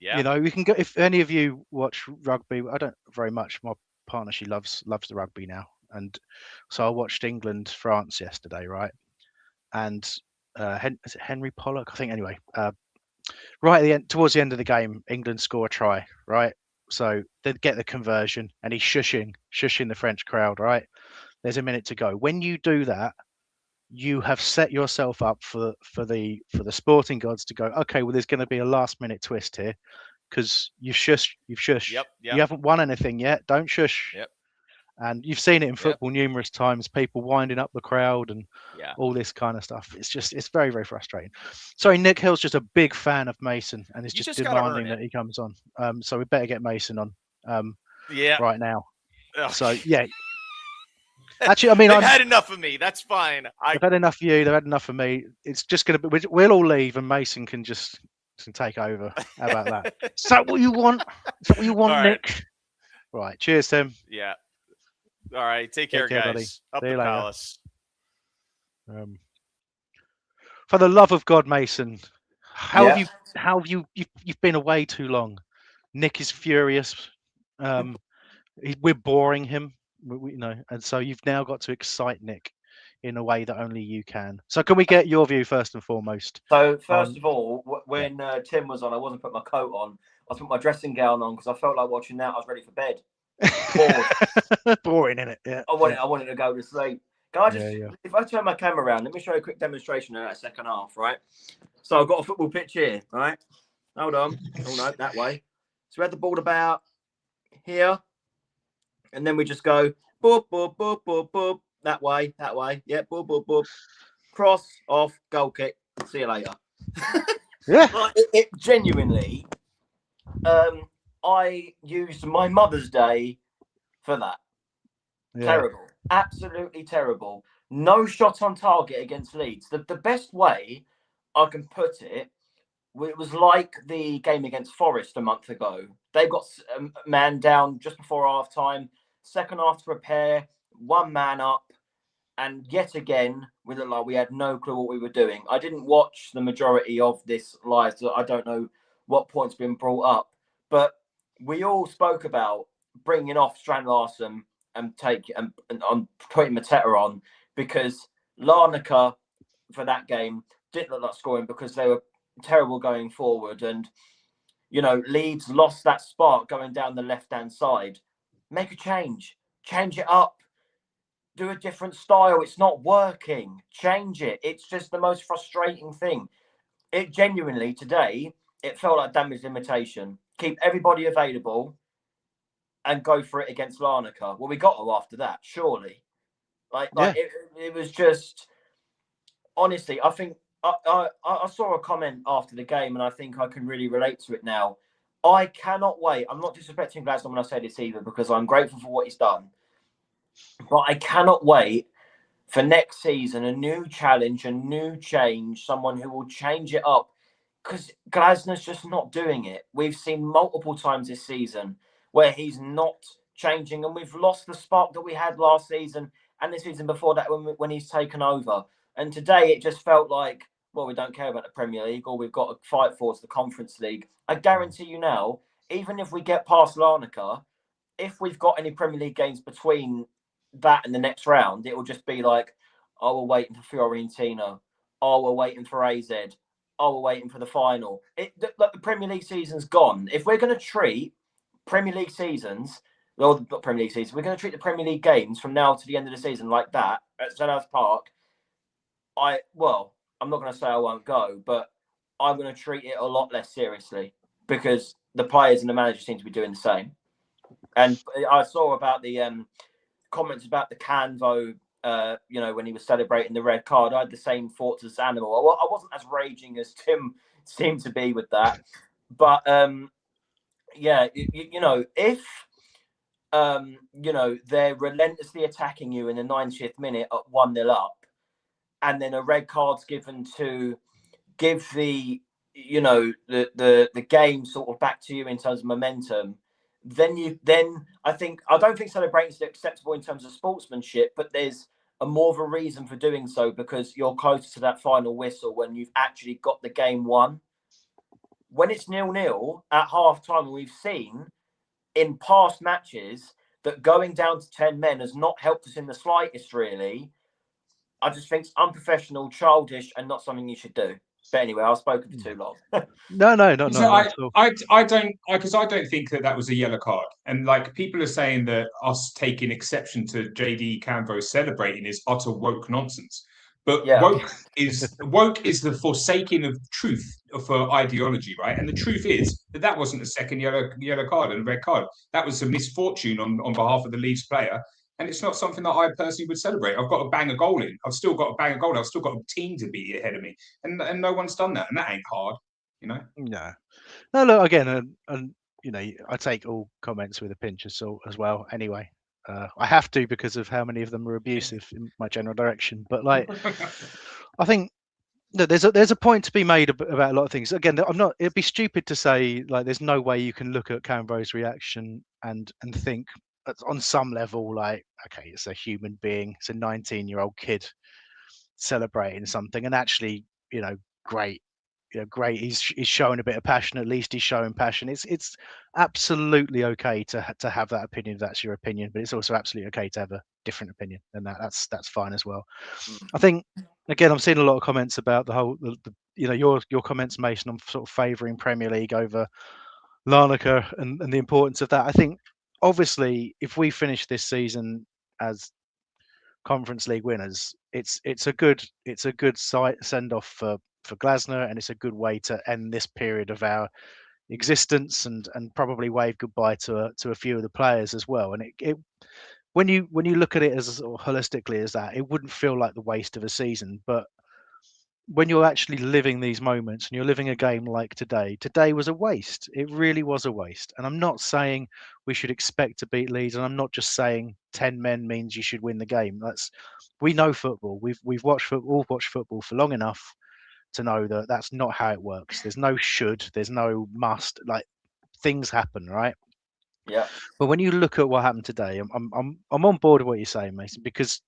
Yeah. We can go, if any of you watch rugby. I don't very much. My partner, she loves the rugby now, and so I watched England France yesterday, right? And is it Henry Pollock? I think anyway. Right at the end, towards the end of the game, England score a try, right? So they get the conversion, and he's shushing the French crowd, right? There's a minute to go. When you do that, you have set yourself up for the sporting gods to go, okay, well, there's going to be a last minute twist here because you've shushed. Yep. You haven't won anything yet. Don't shush. Yep. And you've seen it in football numerous times, people winding up the crowd and all this kind of stuff. It's very, very frustrating. Sorry, Nick Hill's just a big fan of Mason and is just demanding that he comes on. So we better get Mason on right now. Ugh. So, yeah. Actually, I mean, They've had enough of me. That's fine. They've had enough of you. They've had enough of me. It's just going to be, we'll all leave and Mason can just take over. How about that? Is that what you want? Is that what you want, Nick? Right. Cheers, Tim. Yeah. All right. Take care, guys. Buddy. Up See the you later. palace. For the love of God, Mason, have you've been away too long? Nick is furious. We're boring him, and so you've now got to excite Nick in a way that only you can. So can we get your view first and foremost? So first of all, when Tim was on, I wasn't putting my coat on. I was putting my dressing gown on because I felt like watching that. I was ready for bed. Boring, innit? Yeah. I wanted to go to sleep. Can I just, if I turn my camera around, let me show you a quick demonstration of that second half, right? So I've got a football pitch here, right? Hold on. Oh no, that way. So we had the ball about here, and then we just go boop, boop, boop, boop, boop, that way. Yeah, boop, boop, boop. Cross, off, goal kick. See you later. Yeah. It genuinely, I used my Mother's Day for that. Yeah. Terrible. Absolutely terrible. No shot on target against Leeds. The best way I can put it, it was like the game against Forest a month ago. They got a man down just before half time, second half to prepare, one man up, and yet again, we looked like we had no clue what we were doing. I didn't watch the majority of this live, so I don't know what point's been brought up, but we all spoke about bringing off Strand Larsen and putting Mateta on because Larnaca for that game didn't look like scoring because they were terrible going forward. And, Leeds lost that spark going down the left-hand side. Make a change it up, do a different style. It's not working. Change it. It's just the most frustrating thing. It genuinely, today, it felt like damage limitation. Keep everybody available and go for it against Larnaca. Well, we got to after that, surely. It was just, honestly, I think I saw a comment after the game and I think I can really relate to it now. I cannot wait. I'm not disrespecting Gladstone when I say this either because I'm grateful for what he's done. But I cannot wait for next season, a new challenge, a new change, someone who will change it up because Glasner's just not doing it. We've seen multiple times this season where he's not changing and we've lost the spark that we had last season and the season before that when he's taken over. And today it just felt like, well, we don't care about the Premier League. All we've got to fight for is the Conference League. I guarantee you now, even if we get past Larnaca, if we've got any Premier League games between that and the next round, it will just be like, oh, we're waiting for Fiorentina. Oh, we're waiting for AZ. Oh, we're waiting for the final. The Premier League season's gone. If we're going to treat Premier League seasons, well, not Premier League seasons, we're going to treat the Premier League games from now to the end of the season like that at Standout Park. I'm not going to say I won't go, but I'm going to treat it a lot less seriously because the players and the manager seem to be doing the same. And I saw about the comments about the Canvo, when he was celebrating the red card. I had the same thoughts as Animal. I wasn't as raging as Tim seem to be with that. But yeah, you know, if you know, they're relentlessly attacking you in the 90th minute at 1-0 up, and then a red card's given to give the, you know, the game sort of back to you in terms of momentum, then I don't think celebrating is acceptable in terms of sportsmanship, but there's a more of a reason for doing so because you're closer to that final whistle when you've actually got the game won. When it's 0-0 at half time, we've seen in past matches that going down to 10 men has not helped us in the slightest, really. I just think it's unprofessional, childish, and not something you should do. But anyway, I've spoken for too long. No, not I, at all. I don't because I don't think that was a yellow card. And like people are saying that us taking exception to JD Canvo celebrating is utter woke nonsense. But Yeah. woke is the forsaking of truth for ideology, right? And the truth is that wasn't a second yellow card and a red card. That was a misfortune on behalf of the Leeds player. And it's not something that I personally would celebrate. I've got to bang a goal in. I've still got to bang a goal. I've still got a team to be ahead of me. And no one's done that. And that ain't hard, you know? No, look, again, and you know, I take all comments with a pinch of salt as well. Anyway, I have to because of how many of them are abusive in my general direction. But like, I think that there's a point to be made about a lot of things. Again, I'm not. It'd be stupid to say like there's no way you can look at Canvo's reaction and think on some level like, okay, it's a human being, it's a 19-year-old kid celebrating something, and actually, you know, great. Great. He's showing a bit of passion. At least he's showing passion. It's absolutely okay to have that opinion if that's your opinion, but it's also absolutely okay to have a different opinion, and that's fine as well. I think again, I'm seeing a lot of comments about the whole, you know, your comments, Mason, on sort of favouring Premier League over Larnaca and the importance of that. I think obviously if we finish this season as Conference League winners, it's a good send off for Glasner, and it's a good way to end this period of our existence and probably wave goodbye to a few of the players as well. And it when you look at it as sort of holistically as that, it wouldn't feel like the waste of a season. But when you're actually living these moments and you're living a game like today was a waste. It really was a waste. And I'm not saying we should expect to beat Leeds, and I'm not just saying 10 men means you should win the game. We know football. We've watched football for long enough to know that that's not how it works. There's no should, there's no must. Like, things happen, right? Yeah. But when you look at what happened today, I'm on board with what you're saying, Mason, because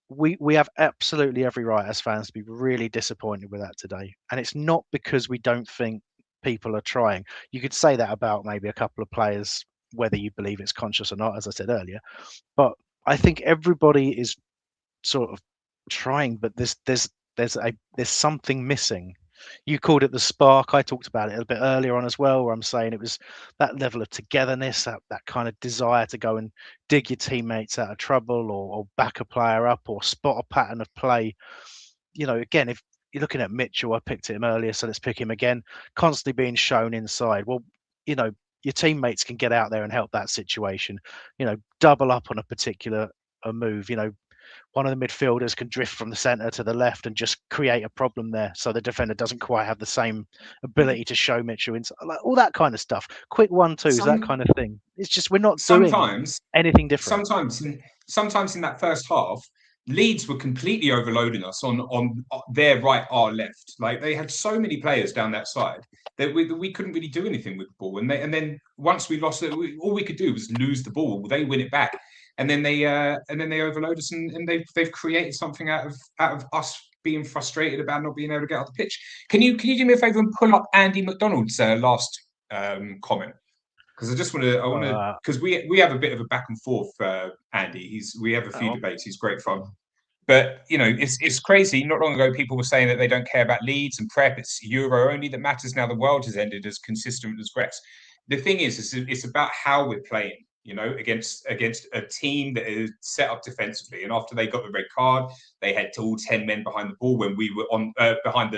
we have absolutely every right as fans to be really disappointed with that today. And it's not because we don't think people are trying. You could say that about maybe a couple of players, whether you believe it's conscious or not, as I said earlier. But I think everybody is sort of trying, but there's something missing. You called it the spark. I talked about it a bit earlier on as well, where I'm saying it was that level of togetherness, that kind of desire to go and dig your teammates out of trouble, or back a player up, or spot a pattern of play. You know, again, if you're looking at Mitchell, I picked him earlier, so let's pick him again. Constantly being shown inside. Well, you know, your teammates can get out there and help that situation. You know, double up on a particular move. You know, one of the midfielders can drift from the centre to the left and just create a problem there, so the defender doesn't quite have the same ability to show Mitchell inside, like all that kind of stuff. Quick 1-2s, that kind of thing. It's just we're not doing anything different. Sometimes in that first half, Leeds were completely overloading us on their right, our left. Like, they had so many players down that side that we couldn't really do anything with the ball. And then once we lost it, all we could do was lose the ball. They win it back. And then they overload us, and they've created something out of us being frustrated about not being able to get out the pitch. Can you do me a favour and pull up Andy McDonald's last comment? Because I just want to, because we have a bit of a back and forth, Andy. We have a few debates. He's great fun. But, you know, it's crazy. Not long ago, people were saying that they don't care about Leeds and prep. It's Euro only that matters. Now the world has ended as consistent as Grex. The thing is, it's about how we're playing, you know, against a team that is set up defensively. And after they got the red card, they had all 10 men behind the ball when we were on behind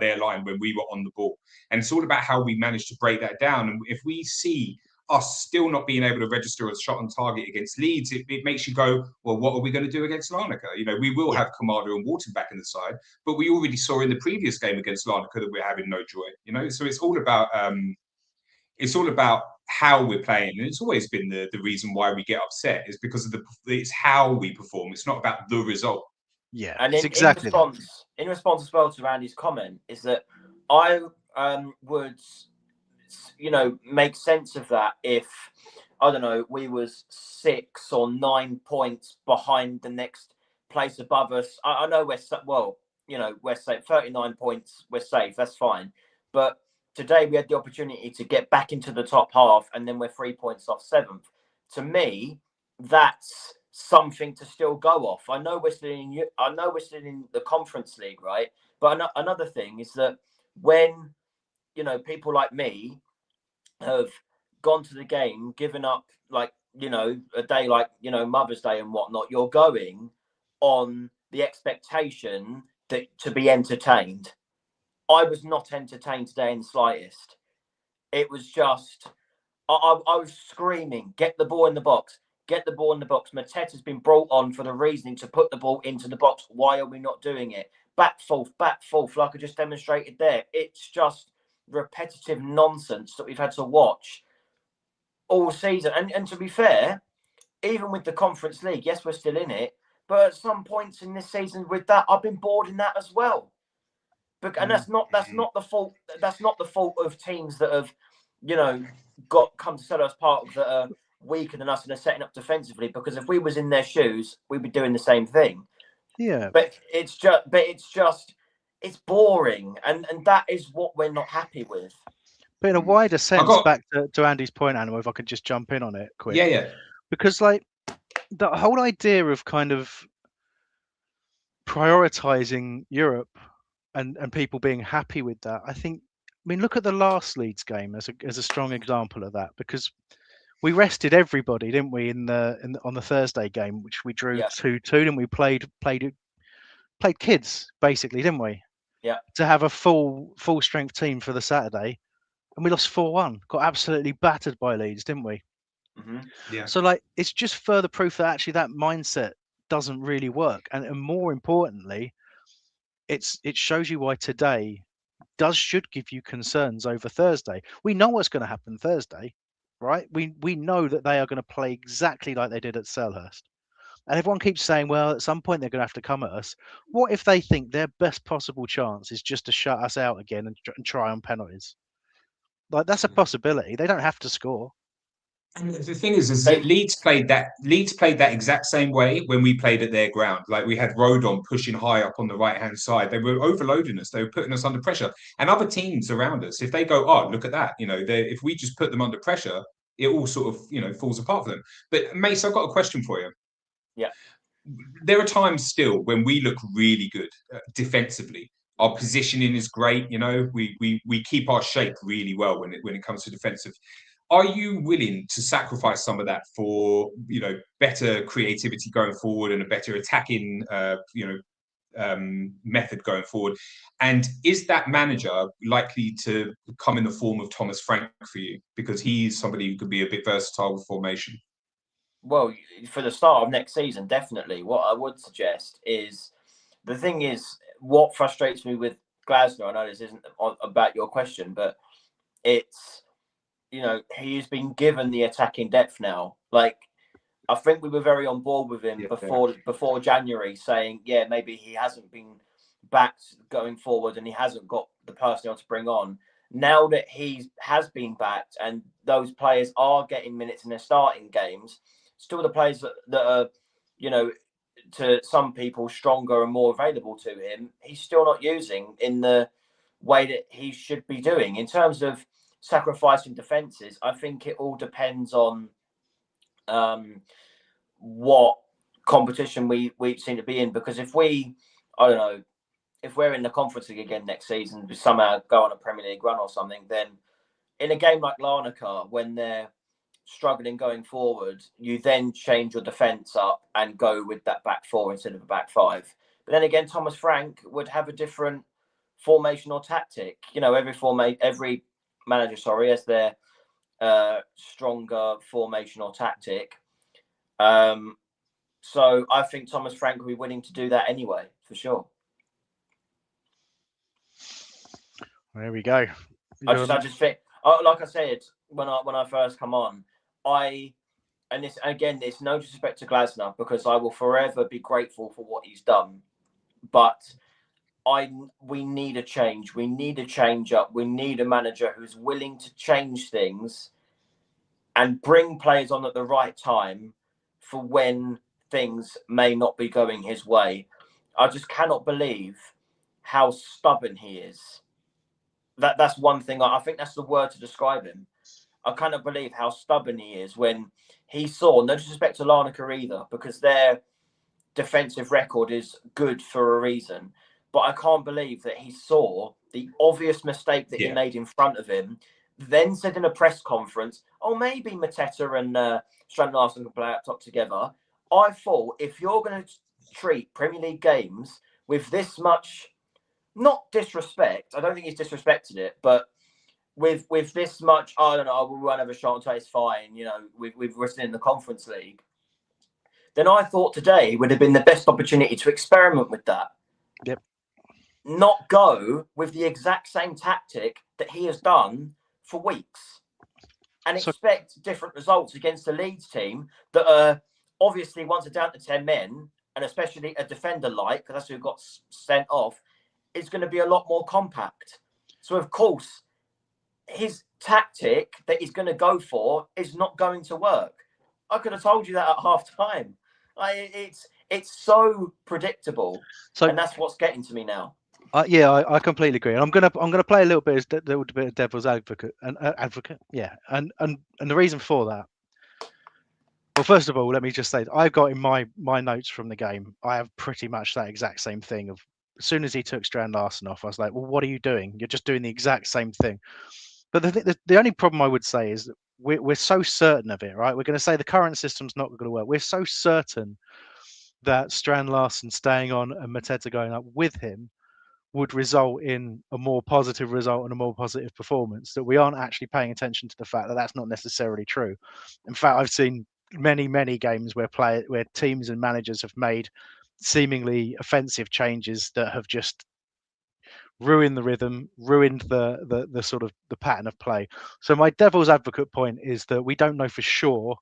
their line when we were on the ball. And it's all about how we managed to break that down. And if we see us still not being able to register a shot on target against Leeds, it makes you go, well, what are we going to do against Larnaca? You know, we will have Kamada and Wharton back in the side, but we already saw in the previous game against Larnaca that we're having no joy. You know, so it's all about how we're playing, and it's always been the reason why we get upset is because of it's how we perform. It's not about the result. Yeah, and it's exactly in response as well to Randy's comment is that I would, you know, make sense of that if, I don't know, we was 6 or 9 points behind the next place above us. I know we're safe, 39 points, we're safe, that's fine, but today we had the opportunity to get back into the top half, and then we're 3 points off 7th. To me, that's something to still go off. I know we're still in the Conference League, right? But another thing is that when, you know, people like me have gone to the game, given up, like, you know, a day like, you know, Mother's Day and whatnot, you're going on the expectation that to be entertained. I was not entertained today in the slightest. It was just, I was screaming, get the ball in the box, get the ball in the box. Mateta's been brought on for the reasoning to put the ball into the box. Why are we not doing it? Back forth, like I just demonstrated there. It's just repetitive nonsense that we've had to watch all season. And to be fair, even with the Conference League, yes, we're still in it, but at some points in this season with that, I've been bored in that as well. And that's not the fault. That's not the fault of teams that have, you know, come to set us apart that are weaker than us and are setting up defensively. Because if we was in their shoes, we'd be doing the same thing. Yeah. But it's it's boring, and that is what we're not happy with. But in a wider sense, back to Andy's point, Animal, if I could just jump in on it quick. Yeah. Because like the whole idea of kind of prioritizing Europe and people being happy with that, I mean, look at the last Leeds game as a strong example of that, because we rested everybody, didn't we, on the Thursday game, which we drew 2-2, and we played kids basically, didn't we? Yeah. To have a full strength team for the Saturday, and we lost 4-1, got absolutely battered by Leeds, didn't we? Mm-hmm. Yeah. So like, it's just further proof that actually that mindset doesn't really work, and more importantly, it shows you why today should give you concerns over Thursday. We know what's going to happen Thursday, right? We know that they are going to play exactly like they did at Selhurst. And everyone keeps saying, well, at some point they're going to have to come at us. What if they think their best possible chance is just to shut us out again and try on penalties? Like, that's a possibility. They don't have to score. And the thing is that Leeds played that exact same way when we played at their ground. Like, we had Rodon pushing high up on the right-hand side. They were overloading us. They were putting us under pressure. And other teams around us, if they go, oh, look at that, you know, if we just put them under pressure, it all sort of, you know, falls apart for them. But Mace, I've got a question for you. Yeah. There are times still when we look really good defensively. Our positioning is great. You know, we keep our shape really well when it comes to defensive. Are you willing to sacrifice some of that for, you know, better creativity going forward and a better attacking, method going forward? And is that manager likely to come in the form of Thomas Frank for you? Because he's somebody who could be a bit versatile with formation. Well, for the start of next season, definitely. What I would suggest is, the thing is, what frustrates me with Glasner, I know this isn't about your question, but it's, you know, he's been given the attacking depth now. Like, I think we were very on board with him before January, saying, yeah, maybe he hasn't been backed going forward and he hasn't got the personnel to bring on. Now that he has been backed and those players are getting minutes in their starting games, still the players that are, you know, to some people stronger and more available to him, he's still not using in the way that he should be doing. In terms of sacrificing defences, I think it all depends on what competition we seem to be in. Because if we, I don't know, if we're in the Conference League again next season, we somehow go on a Premier League run or something, then in a game like Larnaca, when they're struggling going forward, you then change your defence up and go with that back four instead of a back five. But then again, Thomas Frank would have a different formation or tactic. You know, every manager, has their stronger formation or tactic. So I think Thomas Frank will be willing to do that anyway, for sure. There we go. I just think, like I said when I first come on, and this again, there's no disrespect to Glasner because I will forever be grateful for what he's done, but we need a change. We need a change up. We need a manager who's willing to change things and bring players on at the right time for when things may not be going his way. I just cannot believe how stubborn he is. That's one thing. I think that's the word to describe him. I cannot believe how stubborn he is when he saw, no disrespect to Larnaca either, because their defensive record is good for a reason. But I can't believe that he saw the obvious mistake that he made in front of him, then said in a press conference, oh, maybe Mateta and Strand Larsen can play up top together. I thought if you're going to treat Premier League games with this much, not disrespect, I don't think he's disrespected it, but with this much, I don't know, we won't have a shot until it's fine, you know, we've written in the Conference League, then I thought today would have been the best opportunity to experiment with that. Yep. Not go with the exact same tactic that he has done for weeks and expect different results against a Leeds team that are obviously, once they're down to 10 men, and especially a defender like, because that's who got sent off, is going to be a lot more compact. So, of course, his tactic that he's going to go for is not going to work. I could have told you that at half time. It's so predictable, and that's what's getting to me now. I completely agree. And I'm gonna play a little bit of devil's advocate and the reason for that. Well, first of all, let me just say I've got in my notes from the game. I have pretty much that exact same thing. Of as soon as he took Strand Larsen off, I was like, well, what are you doing? You're just doing the exact same thing. But the only problem I would say is that we're so certain of it, right? We're going to say the current system's not going to work. We're so certain that Strand Larsen staying on and Mateta going up with him would result in a more positive result and a more positive performance, that we aren't actually paying attention to the fact that that's not necessarily true. In fact, I've seen many games where teams and managers have made seemingly offensive changes that have just ruined the rhythm, ruined the sort of the pattern of play. So my devil's advocate point is that we don't know for sure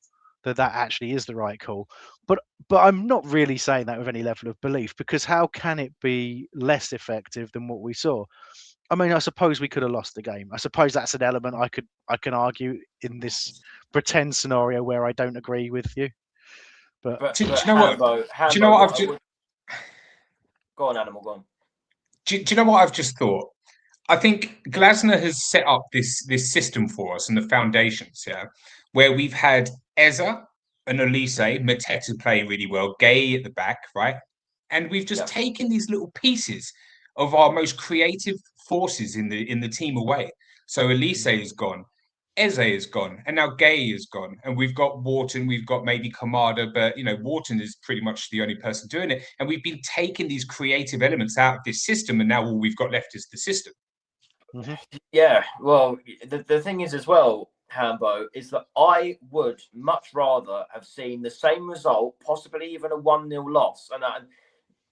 that actually is the right call. But I'm not really saying that with any level of belief, because how can it be less effective than what we saw? I mean, I suppose we could have lost the game. I suppose that's an element I can argue in this pretend scenario where I don't agree with you. But do you know what? Do you know what I've just... Go on, Animal. Go on. Do you know what I've just thought? I think Glasner has set up this system for us and the foundations, where we've had Eza and Elise, Mateta playing really well, Gay at the back, right? And we've just taken these little pieces of our most creative forces in the team away. So Elise is gone, Eze is gone, and now Gay is gone. And we've got Wharton, we've got maybe Kamada, but Wharton is pretty much the only person doing it. And we've been taking these creative elements out of this system, and now all we've got left is the system. Mm-hmm. Yeah, well, the thing is as well, Hambo, is that I would much rather have seen the same result, possibly even a 1-0 loss. And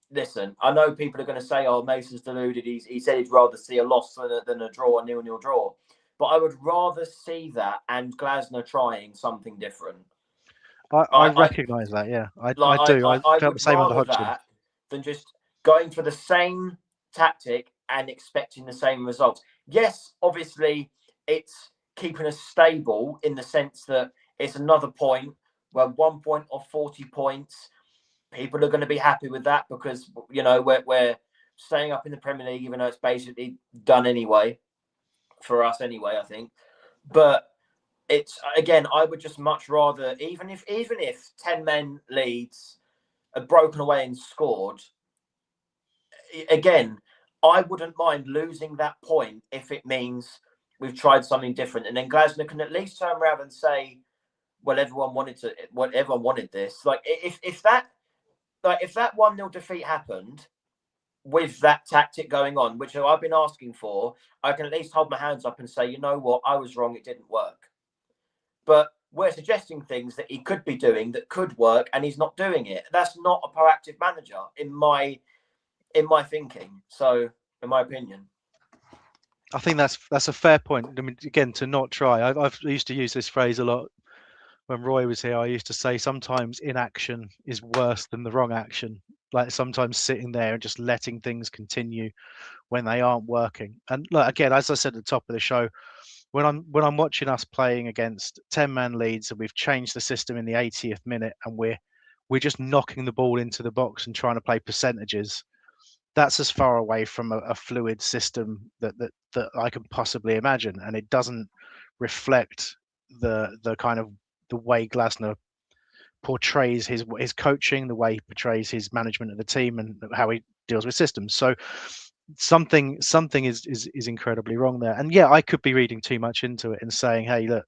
listen, I know people are going to say, "Oh, Mason's deluded. He said he'd rather see a loss than a draw, a 0-0 draw." But I would rather see that and Glasner trying something different. I recognise that. Yeah, I do. I felt the same under Hodgson than just going for the same tactic and expecting the same results. Yes, obviously, it's keeping us stable in the sense that it's another point. We're 1 point off 40 points. People are going to be happy with that because, we're staying up in the Premier League, even though it's basically done anyway, for us anyway, I think. But it's, again, I would just much rather, even if 10 men Leeds had broken away and scored, again, I wouldn't mind losing that point if it means we've tried something different. And then Glasner can at least turn around and say, well, everyone wanted this. Like, if that 1-0 defeat happened with that tactic going on, which I've been asking for, I can at least hold my hands up and say, you know what, I was wrong, it didn't work. but we're suggesting things that he could be doing that could work, and he's not doing it. That's not a proactive manager in my thinking. So, in my opinion, I think that's a fair point. I mean, again, to not try. I've used to use this phrase a lot when Roy was here. I used to say sometimes inaction is worse than the wrong action. Like sometimes sitting there and just letting things continue when they aren't working. And look, again, as I said at the top of the show, when I'm watching us playing against 10-man Leeds and we've changed the system in the 80th minute and we're just knocking the ball into the box and trying to play percentages, that's as far away from a fluid system that I can possibly imagine, and it doesn't reflect the kind of the way Glasner portrays his coaching, the way he portrays his management of the team, and how he deals with systems. So something is incredibly wrong there. And yeah, I could be reading too much into it and saying, hey, look,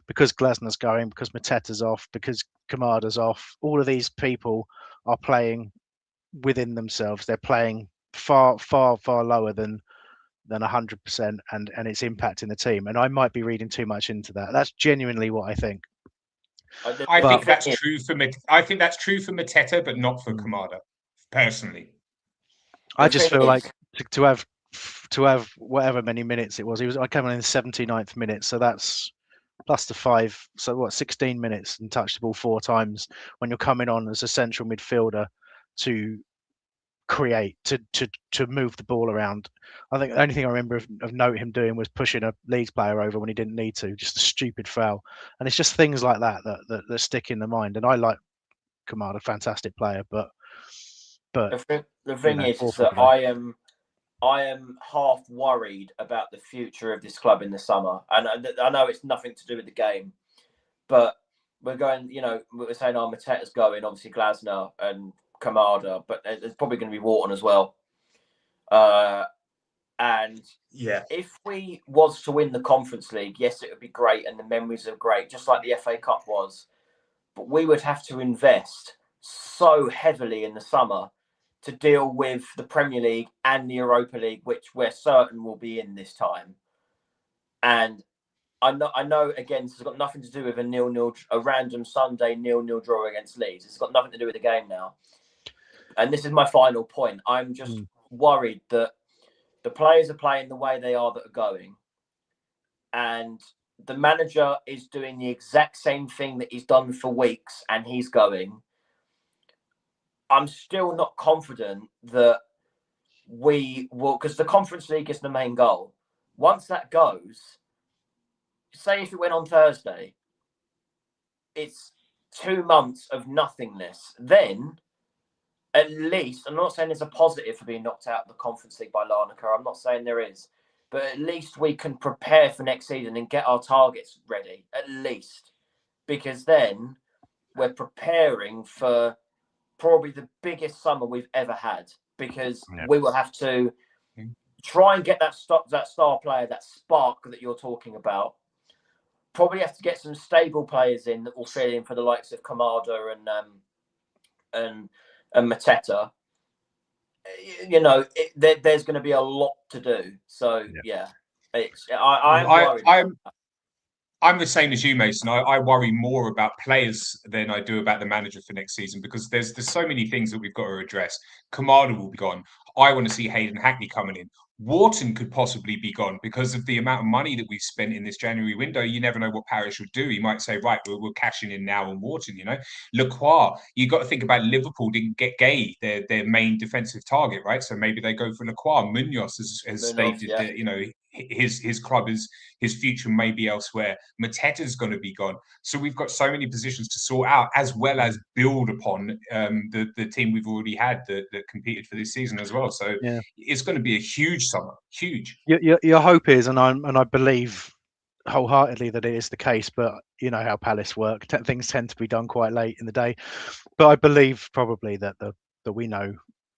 because Glasner's going, because Mateta's off, because Kamada's off, all of these people are playing within themselves. They're playing far lower than 100%, and it's impacting the team. And I might be reading too much into that. That's genuinely what I think. I think that's true for Mateta, but not for Kamada, personally. I just feel like to have whatever many minutes it was. I came on in the 79th minute, so that's plus the 5. So what, 16 minutes and touched the ball 4 times when you're coming on as a central midfielder to create, to move the ball around. I think the only thing I remember of note him doing was pushing a Leeds player over when he didn't need to, just a stupid foul. And it's just things like that stick in the mind. And I like Kamada, fantastic player, but the thing is that I am half worried about the future of this club in the summer. And I know it's nothing to do with the game, but we're going, we're saying, Mateta's going, obviously Glasner and Kamada, but there's probably going to be Wharton as well. And yeah, if we was to win the Conference League, yes, it would be great, and the memories are great, just like the FA Cup was. But we would have to invest so heavily in the summer to deal with the Premier League and the Europa League, which we're certain will be in this time. And I know. Again, this has got nothing to do with a random Sunday 0-0 draw against Leeds. It's got nothing to do with the game now. And this is my final point. I'm just worried that the players are playing the way they are that are going, and the manager is doing the exact same thing that he's done for weeks, and he's going. I'm still not confident that we will, because the Conference League is the main goal. Once that goes, say if it went on Thursday, it's 2 months of nothingness. Then, at least, I'm not saying there's a positive for being knocked out of the Conference League by Larnaca. I'm not saying there is. But at least we can prepare for next season and get our targets ready, at least. Because then we're preparing for probably the biggest summer we've ever had. Because we will have to try and get that star player, that spark that you're talking about. Probably have to get some stable players in that will fill in for the likes of Kamada and Mateta. There's going to be a lot to do. So I'm the same as you, Mason. I worry more about players than I do about the manager for next season, because there's so many things that we've got to address. Kamada will be gone. I want to see Hayden Hackney coming in. Wharton could possibly be gone because of the amount of money that we've spent in this January window. You never know what Parish will do. He might say, right, we're cashing in now on Wharton, Lacroix, you got to think about Liverpool didn't get Gay, their main defensive target, right? So maybe they go for Lacroix. Munoz has stated that, his club his future may be elsewhere. Mateta's going to be gone. So we've got so many positions to sort out, as well as build upon the team we've already had that competed for this season as well. So it's going to be a huge summer, huge. Your hope is, and I believe wholeheartedly that it is the case, but you know how Palace work. Things tend to be done quite late in the day. But I believe probably that we know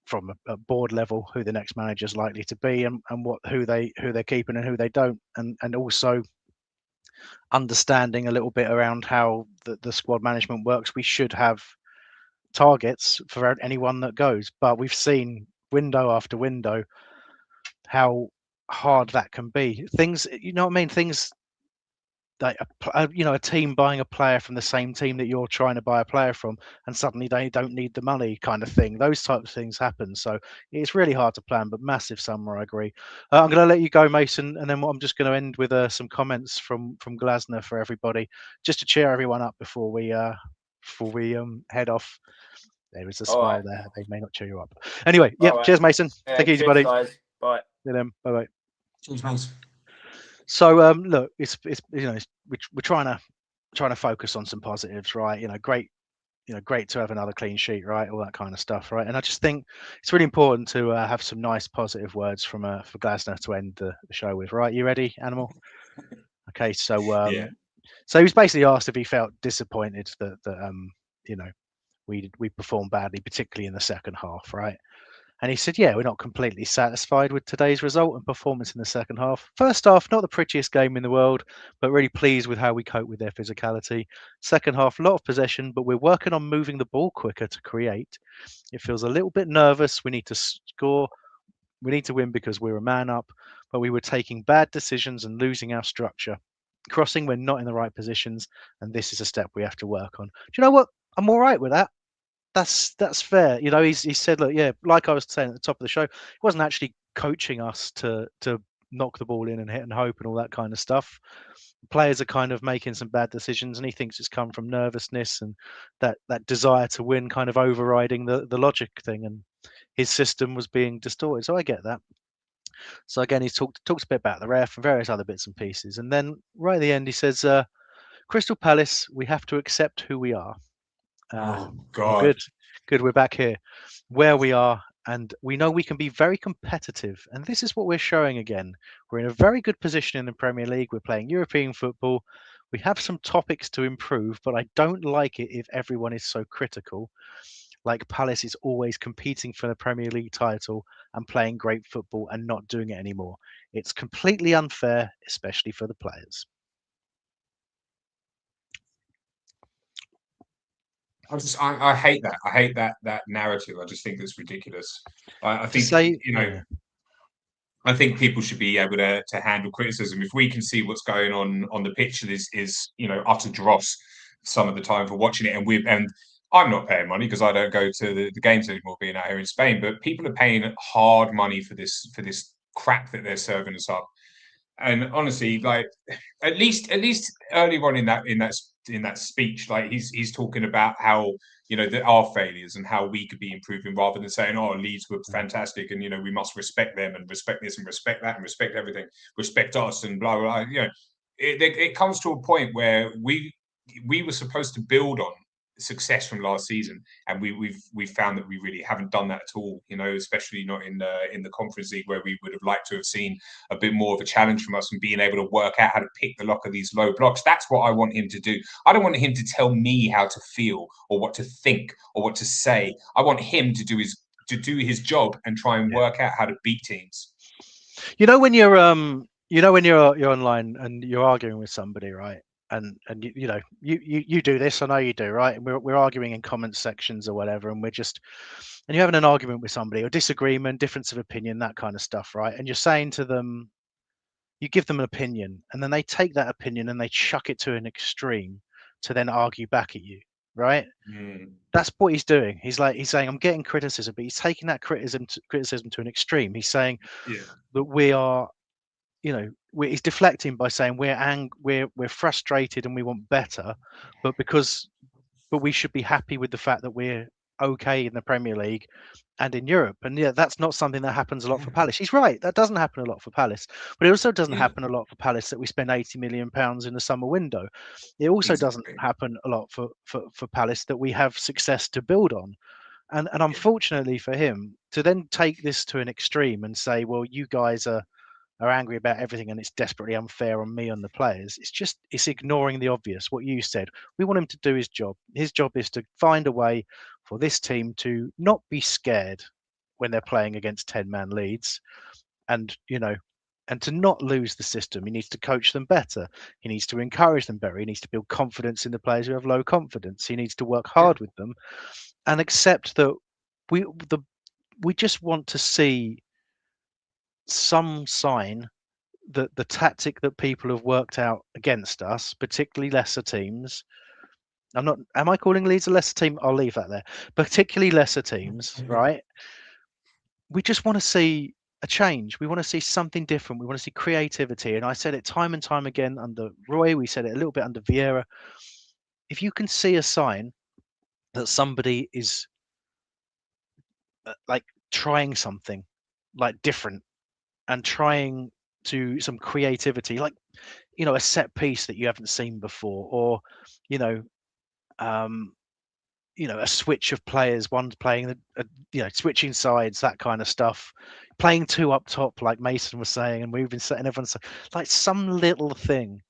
from a board level who the next manager is likely to be, and who they're keeping and who they don't, and also understanding a little bit around how the squad management works. We should have targets for anyone that goes, but we've seen window after window how hard that can be. Things, you know what I mean? Things like a team buying a player from the same team that you're trying to buy a player from, and suddenly they don't need the money, kind of thing. Those types of things happen. So it's really hard to plan, but massive summer, I agree. I'm going to let you go, Mason, and then I'm just going to end with some comments from Glasner for everybody, just to cheer everyone up before we head off. There is a smile there. They may not cheer you up. Anyway, cheers, Mason. Take it easy, buddy. Guys. Bye. See them. Bye bye. Cheers, mate. So look, it's we're trying to focus on some positives, right? Great to have another clean sheet, right? All that kind of stuff, right? And I just think it's really important to have some nice positive words for Glasner to end the show with, right? You ready, Animal? Okay, so so he was basically asked if he felt disappointed that we performed badly, particularly in the second half, right? And he said, yeah, we're not completely satisfied with today's result and performance in the second half. First half, not the prettiest game in the world, but really pleased with how we cope with their physicality. Second half, a lot of possession, but we're working on moving the ball quicker to create. It feels a little bit nervous. We need to score. We need to win because we're a man up, but we were taking bad decisions and losing our structure. Crossing, we're not in the right positions, and this is a step we have to work on. Do you know what? I'm all right with that. That's fair. He said, look, yeah, like I was saying at the top of the show, he wasn't actually coaching us to knock the ball in and hit and hope and all that kind of stuff. Players are kind of making some bad decisions, and he thinks it's come from nervousness and that desire to win kind of overriding the logic thing, and his system was being distorted. So I get that. So again, he talks a bit about the ref and various other bits and pieces, and then right at the end he says, Crystal Palace, we have to accept who we are. Oh God! Good. We're back here, where we are, and we know we can be very competitive. And this is what we're showing again. We're in a very good position in the Premier League. We're playing European football. We have some topics to improve, but I don't like it if everyone is so critical. Like Palace is always competing for the Premier League title and playing great football and not doing it anymore. It's completely unfair, especially for the players. I hate that. I hate that narrative. I just think it's ridiculous. I think I think people should be able to handle criticism. If we can see what's going on the pitch is utter dross some of the time for watching it, and I'm not paying money because I don't go to the games anymore, being out here in Spain. But people are paying hard money for this crap that they're serving us up. And honestly, like at least early on in that speech, like he's talking about how that our failures and how we could be improving, rather than saying, "Oh, Leeds were fantastic," and we must respect them and respect this and respect that and respect everything, respect us and blah blah. blah. It comes to a point where we were supposed to build on success from last season, and we've found that we really haven't done that at all. Especially not in the Conference League, where we would have liked to have seen a bit more of a challenge from us and being able to work out how to pick the lock of these low blocks. That's what I want him to do. I don't want him to tell me how to feel or what to think or what to say. I want him to do his job and try and work out how to beat teams. When you're you're online and you're arguing with somebody, right? And you do this, I know you do, right? And we're arguing in comment sections or whatever, and you're having an argument with somebody, or disagreement, difference of opinion, that kind of stuff, right? And you're saying to them, you give them an opinion, and then they take that opinion and they chuck it to an extreme to then argue back at you, right? That's what he's doing. He's saying, I'm getting criticism, but he's taking that criticism to an extreme. He's saying that we are, he's deflecting by saying we're frustrated and we want better, but we should be happy with the fact that we're okay in the Premier League and in Europe. And that's not something that happens a lot for Palace. He's right, that doesn't happen a lot for Palace, but it also doesn't happen a lot for Palace that we spend £80 million in the summer window. It also doesn't happen a lot for Palace that we have success to build on. And unfortunately for him, to then take this to an extreme and say, well, you guys are angry about everything and it's desperately unfair on me and the players, it's ignoring the obvious. What you said, we want him to do his job. His job is to find a way for this team to not be scared when they're playing against 10-man Leeds, and and to not lose the system. He needs to coach them better. He needs to encourage them better. He needs to build confidence in the players who have low confidence. He needs to work hard with them and accept that we just want to see some sign the tactic that people have worked out against us, particularly lesser teams. Am I calling Leeds a lesser team? I'll leave that there. Particularly lesser teams, right? We just want to see a change. We want to see something different. We want to see creativity. And I said it time and time again under Roy. We said it a little bit under Vieira. If you can see a sign that somebody is like trying something like different and trying to some creativity, like, you know, a set piece that you haven't seen before, or, you know, a switch of players, one's playing, switching sides, that kind of stuff, playing two up top, like Mason was saying, and we've been setting everyone's like some little thing,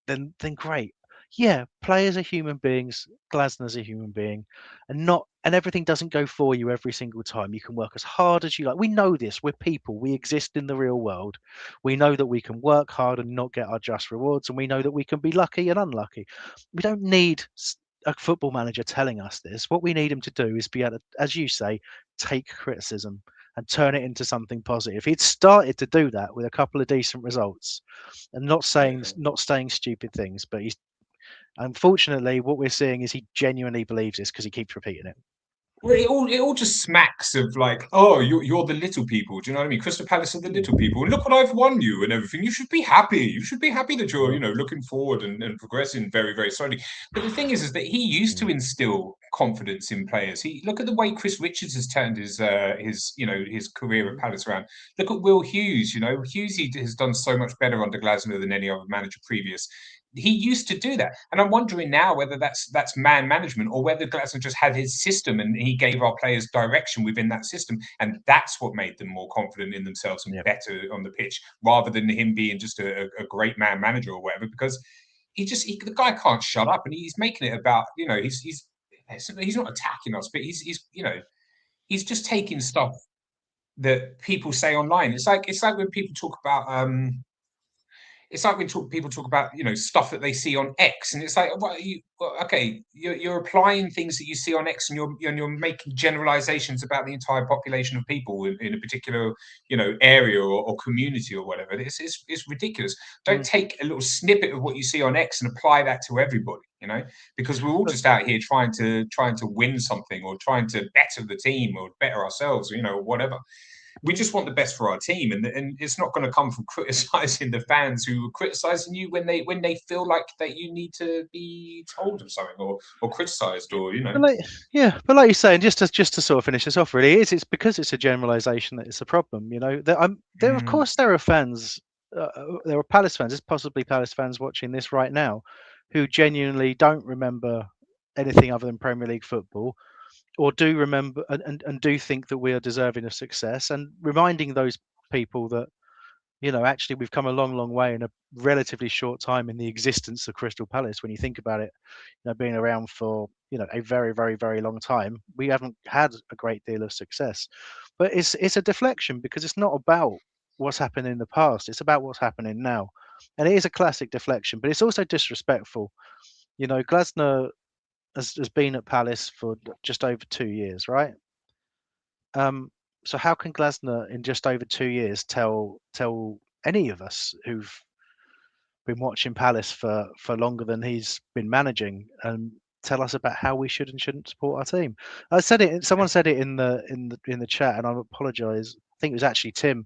then great. Yeah, players are human beings. Glasner's a human being, and everything doesn't go for you every single time. You can work as hard as you like. We know this. We're people. We exist in the real world. We know that we can work hard and not get our just rewards, and we know that we can be lucky and unlucky. We don't need a football manager telling us this. What we need him to do is be able to, as you say, take criticism and turn it into something positive. He'd started to do that with a couple of decent results, and not saying stupid things, but he's unfortunately what we're seeing is he genuinely believes this because he keeps repeating it. Well, it all just smacks of like, oh, you're the little people. Do you know what I mean? Crystal Palace are the little people. And look what I've won you and everything. You should be happy. You should be happy that you're, looking forward and progressing very, very slowly. But the thing is that he used to instill confidence in players. Look at the way Chris Richards has turned his career at Palace around. Look at Will Hughes. Hughesy has done so much better under Glasner than any other manager previous. He used to do that, and I'm wondering now whether that's man management or whether Glasner just had his system and he gave our players direction within that system, and that's what made them more confident in themselves and better on the pitch, rather than him being just a great man manager or whatever. Because the guy can't shut up, and he's making it about he's not attacking us, but he's just taking stuff that people say online. It's like when people talk about it's like when people talk about stuff that they see on X, and it's like, you're applying things that you see on X, and you're making generalizations about the entire population of people in a particular area or community or whatever. It's ridiculous. Don't take a little snippet of what you see on X and apply that to everybody. Because we're all just out here trying to win something or trying to better the team or better ourselves, whatever. We just want the best for our team, and it's not going to come from criticizing the fans who are criticizing you when they feel like that you need to be told of something or criticized or But like you're saying, just to sort of finish this off, really, it's because it's a generalization that it's a problem. There of course there are fans, there are Palace fans, there's possibly Palace fans watching this right now, who genuinely don't remember anything other than Premier League football, or do remember and do think that we are deserving of success, and reminding those people that actually we've come a long way in a relatively short time in the existence of Crystal Palace. When you think about it, being around for a very, very, very long time, we haven't had a great deal of success. But it's a deflection because it's not about what's happened in the past, it's about what's happening now. And it is a classic deflection, but it's also disrespectful. Glasner has been at Palace for just over 2 years, right? So how can Glasner in just over 2 years tell any of us who've been watching Palace for longer than he's been managing, and tell us about how we should and shouldn't support our team? I said it. Someone said it in the chat, and I apologise. I think it was actually Tim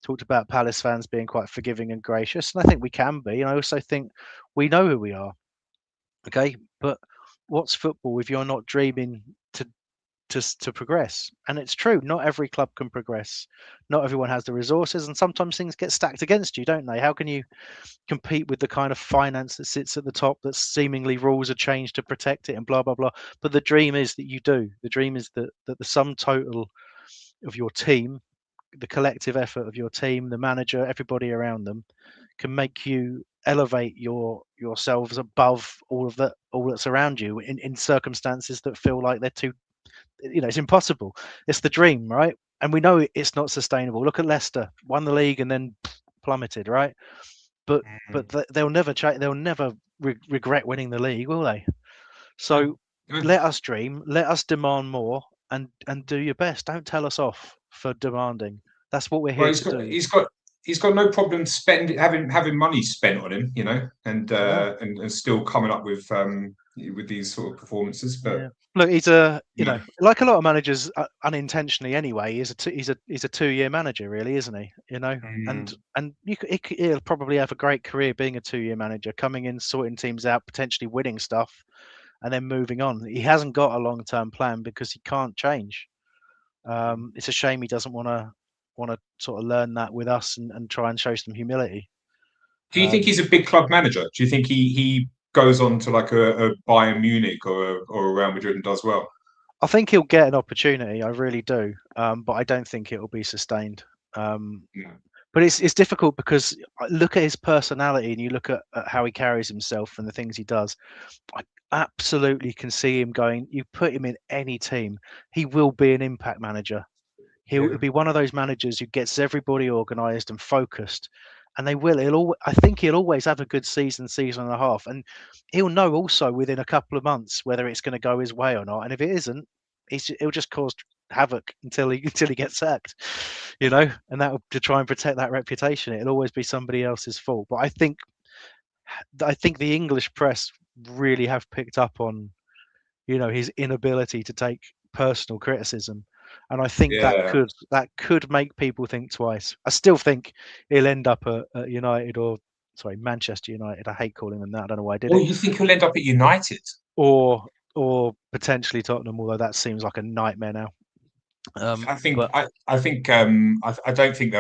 talked about Palace fans being quite forgiving and gracious, and I think we can be. And I also think we know who we are. Okay, but what's football if you're not dreaming to progress? And it's true, not every club can progress, not everyone has the resources, and sometimes things get stacked against you, don't they? How can you compete with the kind of finance that sits at the top, that seemingly rules are changed to protect it and blah blah blah? But the dream is that you do. The dream is that the sum total of your team, the collective effort of your team, the manager, everybody around them, can make you elevate yourselves above all that's around you in circumstances that feel like they're too, it's impossible. It's the dream, right? And we know it's not sustainable. Look at Leicester, won the league and then plummeted, right? But they'll never change. They'll never regret winning the league, will they? So let us dream. Let us demand more, and do your best. Don't tell us off for demanding. That's what we're here to do. he's got no problem having money spent on him, and still coming up with these sort of performances. But look, he's like a lot of managers unintentionally anyway. He's a 2-year manager, really, isn't he? And he'll probably have a great career being a 2-year manager, coming in, sorting teams out, potentially winning stuff, and then moving on. He hasn't got a long-term plan because he can't change. It's a shame he doesn't want to sort of learn that with us and try and show some humility. Do you think he's a big club manager? Do you think he goes on to like a Bayern Munich or a Real Madrid and does well? I think he'll get an opportunity. I really do, but I don't think it will be sustained. But it's difficult because look at his personality and you look at how he carries himself and the things he does. I absolutely can see him going. You put him in any team, he will be an impact manager. He'll be one of those managers who gets everybody organised and focused, and they will. I think he'll always have a good season and a half, and he'll know also within a couple of months whether it's going to go his way or not. And if it isn't, he'll just cause havoc until he gets sacked, and that to try and protect that reputation. It'll always be somebody else's fault. But I think the English press really have picked up on, his inability to take personal criticism. And I think that could make people think twice. I still think he'll end up at Manchester United. I hate calling them that. I don't know why I did it. Or you think he'll end up at United? Or potentially Tottenham, although that seems like a nightmare now. I don't think they'll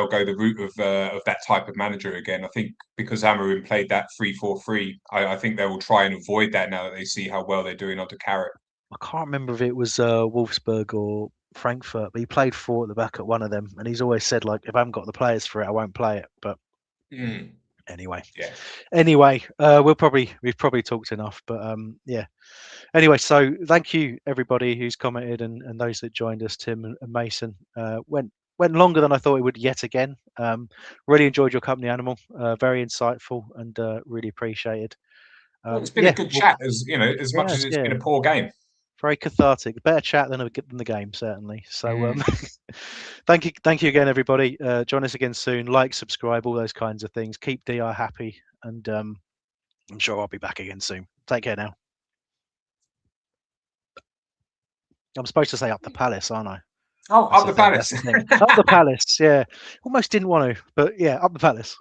go the route of that type of manager again. I think because Amorim played that 3-4-3, I think they will try and avoid that now that they see how well they're doing under Carrick. I can't remember if it was Wolfsburg or Frankfurt, but he played 4 at the back at one of them, and he's always said, like, if I haven't got the players for it, I won't play it. But anyway, we've probably talked enough, but anyway, so thank you everybody who's commented and those that joined us. Tim and Mason went longer than I thought it would yet again. Really enjoyed your company, Animal. Very insightful and really appreciated. It's been a good chat, as much as it's been a poor game. Very cathartic. Better chat than the game, certainly. So thank you again, everybody. Join us again soon. Like, subscribe, all those kinds of things. Keep DI happy, and I'm sure I'll be back again soon. Take care now. I'm supposed to say up the palace, aren't I? Oh, up the palace. Up the palace, yeah. Almost didn't want to, but yeah, up the palace.